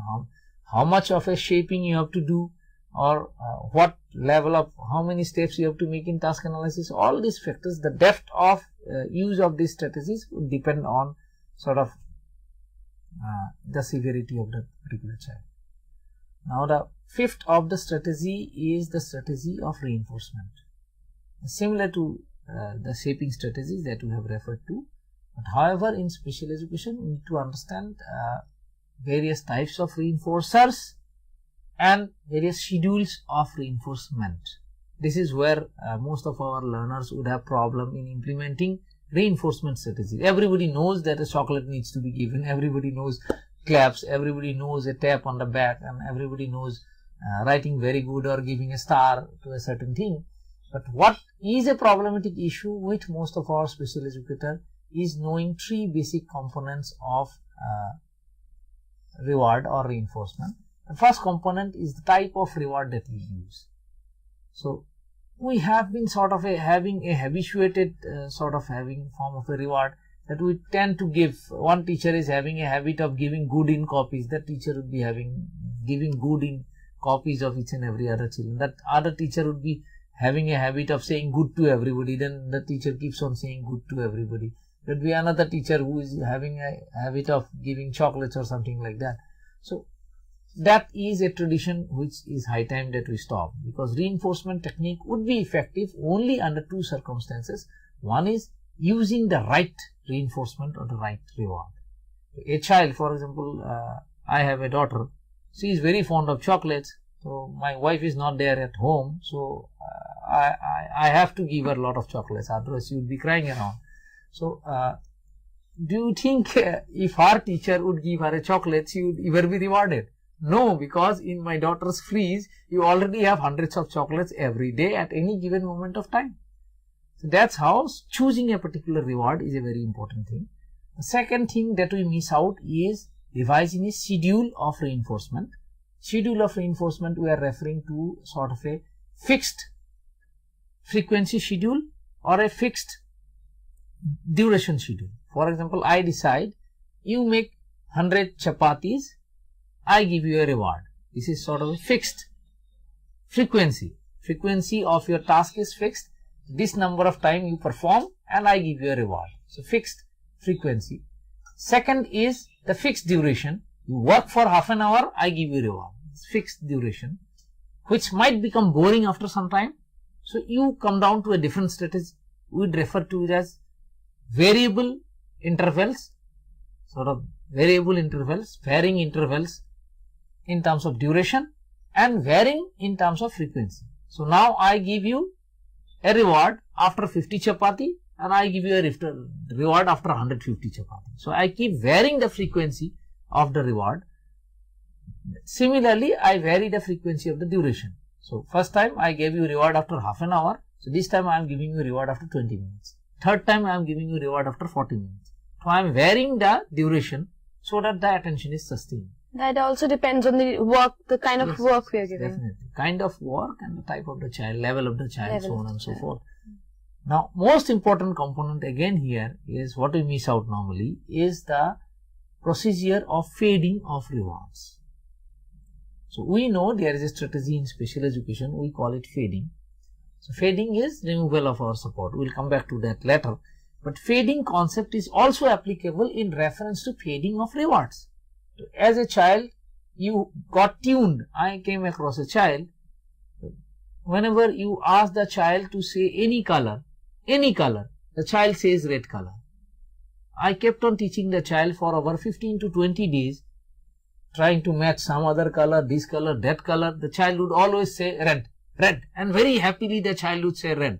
how much of a shaping you have to do, or what level of, how many steps you have to make in task analysis, all these factors, the depth of use of these strategies would depend on sort of the severity of the particular child. Now the fifth of the strategy is the strategy of reinforcement. Similar to the shaping strategies that we have referred to, but however in special education we need to understand various types of reinforcers and various schedules of reinforcement. This is where most of our learners would have problem in implementing reinforcement strategies. Everybody knows that a chocolate needs to be given, everybody knows claps, everybody knows a tap on the back, and everybody knows writing very good or giving a star to a certain thing. But what is a problematic issue with most of our special educators is knowing three basic components of reward or reinforcement. The first component is the type of reward that we use. So we have been sort of having a habituated having form of a reward that we tend to give. One teacher is having a habit of giving good in copies, that teacher would be giving good in copies of each and every other children. That other teacher would be having a habit of saying good to everybody, then the teacher keeps on saying good to everybody. There would be another teacher who is having a habit of giving chocolates or something like that. So that is a tradition which is high time that we stop, because reinforcement technique would be effective only under two circumstances. One is using the right reinforcement or the right reward. A child, for example, I have a daughter, she is very fond of chocolates, so my wife is not there at home, so I have to give her a lot of chocolates, otherwise she would be crying around. So do you think if her teacher would give her a chocolate, she would ever be rewarded? No, because in my daughter's freeze, you already have hundreds of chocolates every day at any given moment of time. So that's how choosing a particular reward is a very important thing. The second thing that we miss out is devising a schedule of reinforcement. Schedule of reinforcement, we are referring to sort of a fixed frequency schedule or a fixed duration schedule. For example, I decide you make 100 chapatis, I give you a reward. This is sort of a fixed frequency. Frequency of your task is fixed. This number of time you perform and I give you a reward. So fixed frequency. Second is the fixed duration. You work for half an hour, I give you a reward. It's fixed duration, which might become boring after some time. So you come down to a different strategy. We would refer to it as variable intervals, sort of variable intervals, varying intervals in terms of duration and varying in terms of frequency. So now I give you a reward after 50 chapati and I give you a reward after 150 chapati. So I keep varying the frequency of the reward. Similarly, I vary the frequency of the duration. So first time I gave you reward after half an hour. So this time I am giving you reward after 20 minutes. Third time I am giving you reward after 40 minutes. So I am varying the duration so that the attention is sustained. That also depends on the work, the kind of work we are giving. Definitely. Kind of work and the type of the child, level of the child, so on and so forth. Now, most important component again here is what we miss out normally is the procedure of fading of rewards. So we know there is a strategy in special education, we call it fading. So fading is removal of our support. We will come back to that later. But fading concept is also applicable in reference to fading of rewards. So as a child, you got tuned. I came across a child. Whenever you ask the child to say any color, the child says red color. I kept on teaching the child for over 15 to 20 days, trying to match some other color, this color, that color. The child would always say red, red, and very happily the child would say red.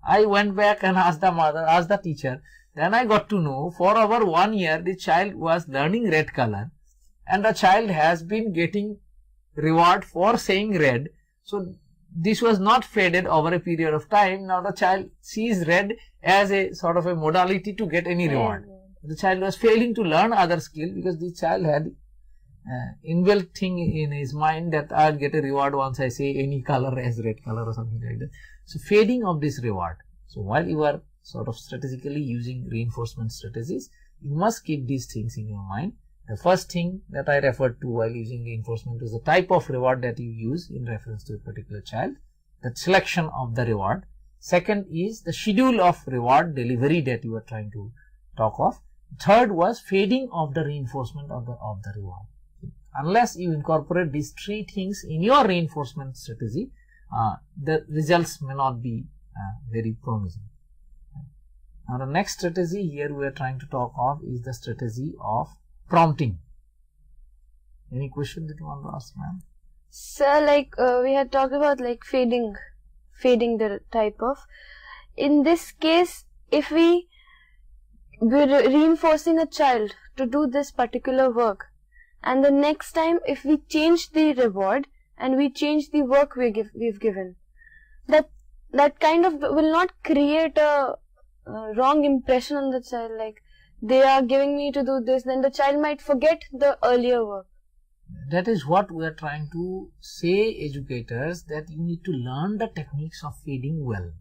I went back and asked the teacher. Then I got to know for over 1 year the child was learning red color, and the child has been getting reward for saying red. So this was not faded over a period of time. Now the child sees red as a sort of a modality to get any reward. The child was failing to learn other skill because the child had inbuilt thing in his mind that I'll get a reward once I say any color as red color or something like that. So fading of this reward. So while you are sort of strategically using reinforcement strategies, you must keep these things in your mind. The first thing that I referred to while using reinforcement is the type of reward that you use in reference to a particular child, the selection of the reward. Second is the schedule of reward delivery that you are trying to talk of. Third was fading of the reinforcement of the reward. Unless you incorporate these three things in your reinforcement strategy, the results may not be very promising. Now the next strategy here we are trying to talk of is the strategy of prompting. Any question that you want to ask, ma'am? Sir, like we had talked about like fading the type of. In this case, if we're reinforcing a child to do this particular work, and the next time if we change the reward and we change the work we've given, that kind of will not create a wrong impression on the child, like they are giving me to do this, then the child might forget the earlier work. That is what we are trying to say, educators, that you need to learn the techniques of fading well.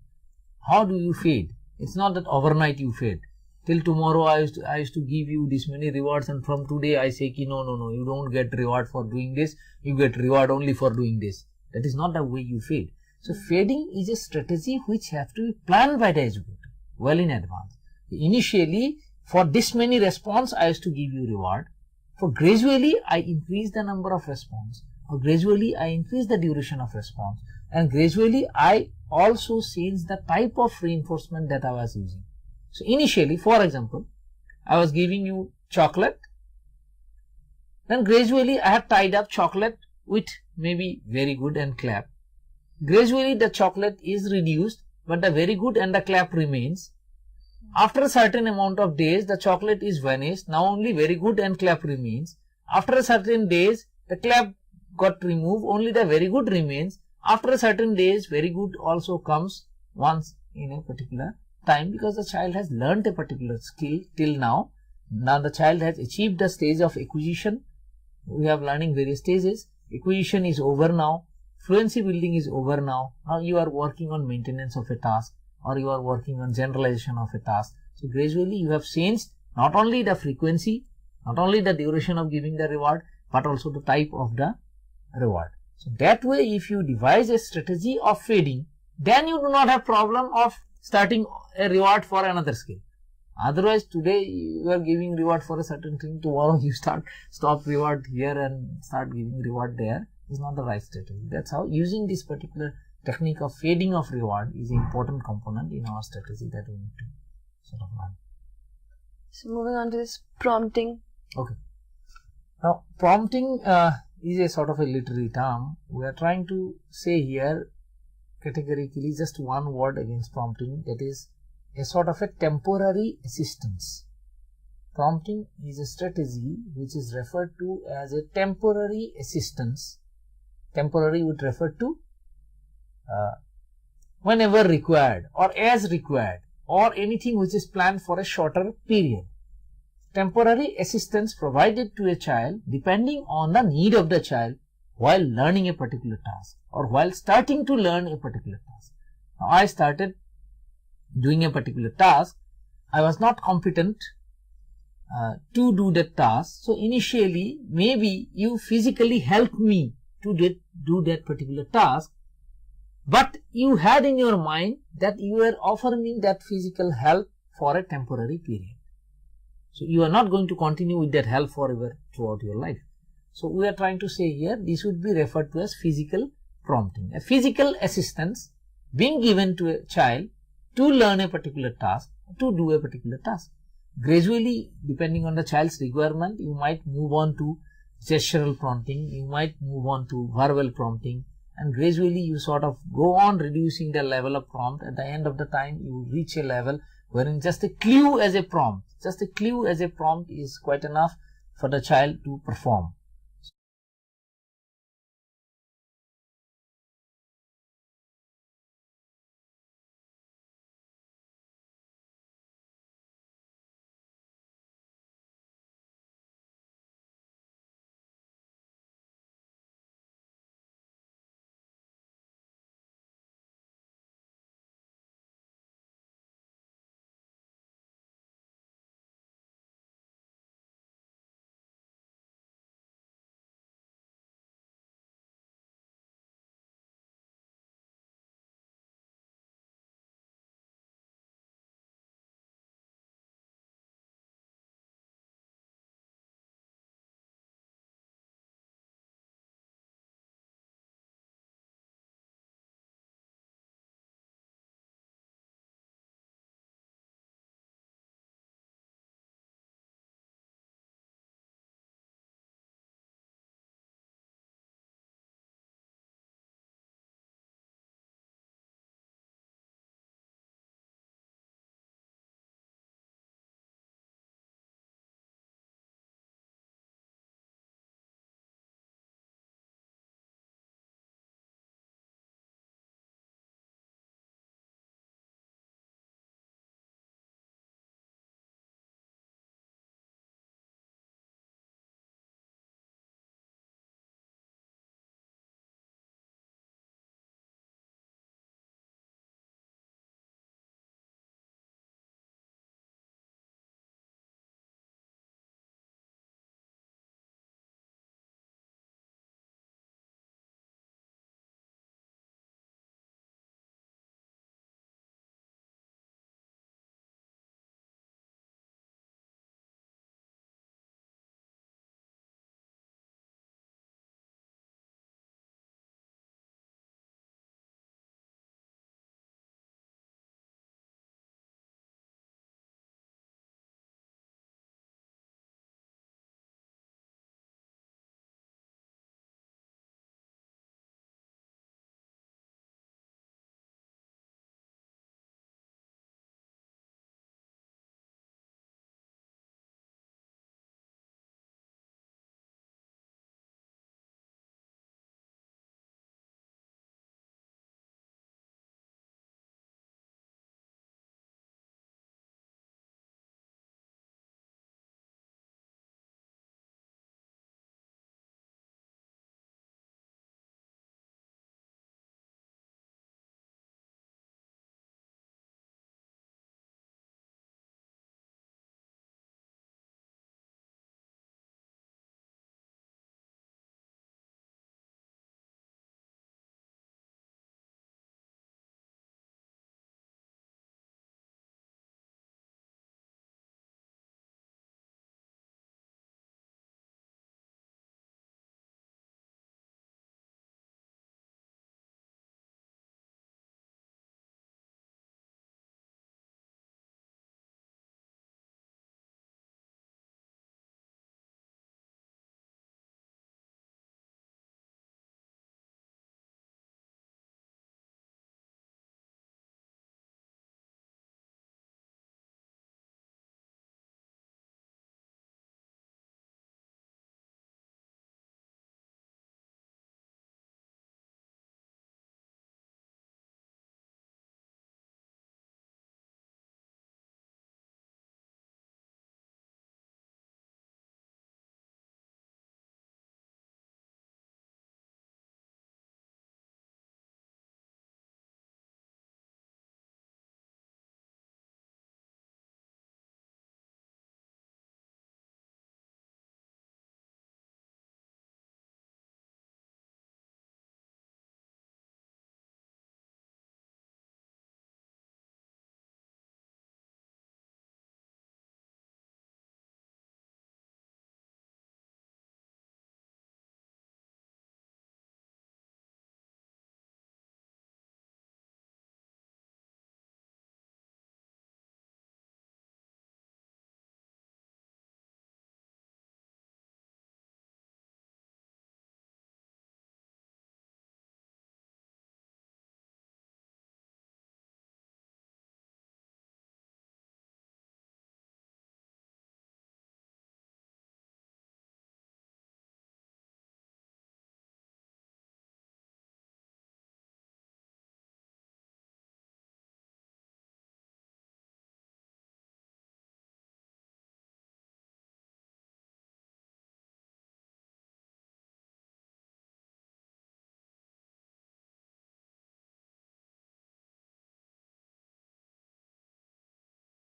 How do you fade? It's not that overnight you fade. Till tomorrow I used to give you this many rewards, and from today I say ki no, you don't get reward for doing this, you get reward only for doing this. That is not the way you fade. So fading is a strategy which has to be planned by the educator well in advance. Initially, for this many response I used to give you reward. For gradually I increase the number of response, or gradually I increase the duration of response, and gradually I also change the type of reinforcement that I was using. So initially, for example, I was giving you chocolate, then gradually I had tied up chocolate with maybe very good and clap. Gradually the chocolate is reduced, but the very good and the clap remains. After a certain amount of days, the chocolate is vanished. Now only very good and clap remains. After a certain days, the clap got removed. Only the very good remains. After a certain days, very good also comes once in a particular time, because the child has learnt a particular skill till now. Now the child has achieved the stage of acquisition. We have learning various stages. Acquisition is over now. Fluency building is over now. Now you are working on maintenance of a task, or you are working on generalization of a task. So gradually you have changed not only the frequency, not only the duration of giving the reward, but also the type of the reward. So that way, if you devise a strategy of fading, then you do not have problem of starting a reward for another skill. Otherwise, today you are giving reward for a certain thing, tomorrow you stop reward here and start giving reward there. Is not the right strategy. That's how using this particular technique of fading of reward is an important component in our strategy that we need to sort of learn. So moving on to this prompting. Okay. Now prompting is a sort of a literary term. We are trying to say here categorically just one word against prompting, that is a sort of a temporary assistance. Prompting is a strategy which is referred to as a temporary assistance. Temporary would refer to whenever required or as required, or anything which is planned for a shorter period. Temporary assistance provided to a child depending on the need of the child while learning a particular task or while starting to learn a particular task. Now I started doing a particular task. I was not competent to do that task. So initially maybe you physically helped me to do that particular task, but you had in your mind that you were offering that physical help for a temporary period. So you are not going to continue with that help forever throughout your life. So we are trying to say here, this would be referred to as physical prompting. A physical assistance being given to a child to learn a particular task, to do a particular task. Gradually, depending on the child's requirement, you might move on to gestural prompting, you might move on to verbal prompting, and gradually you sort of go on reducing the level of prompt. At the end of the time, you reach a level wherein just a clue as a prompt, is quite enough for the child to perform.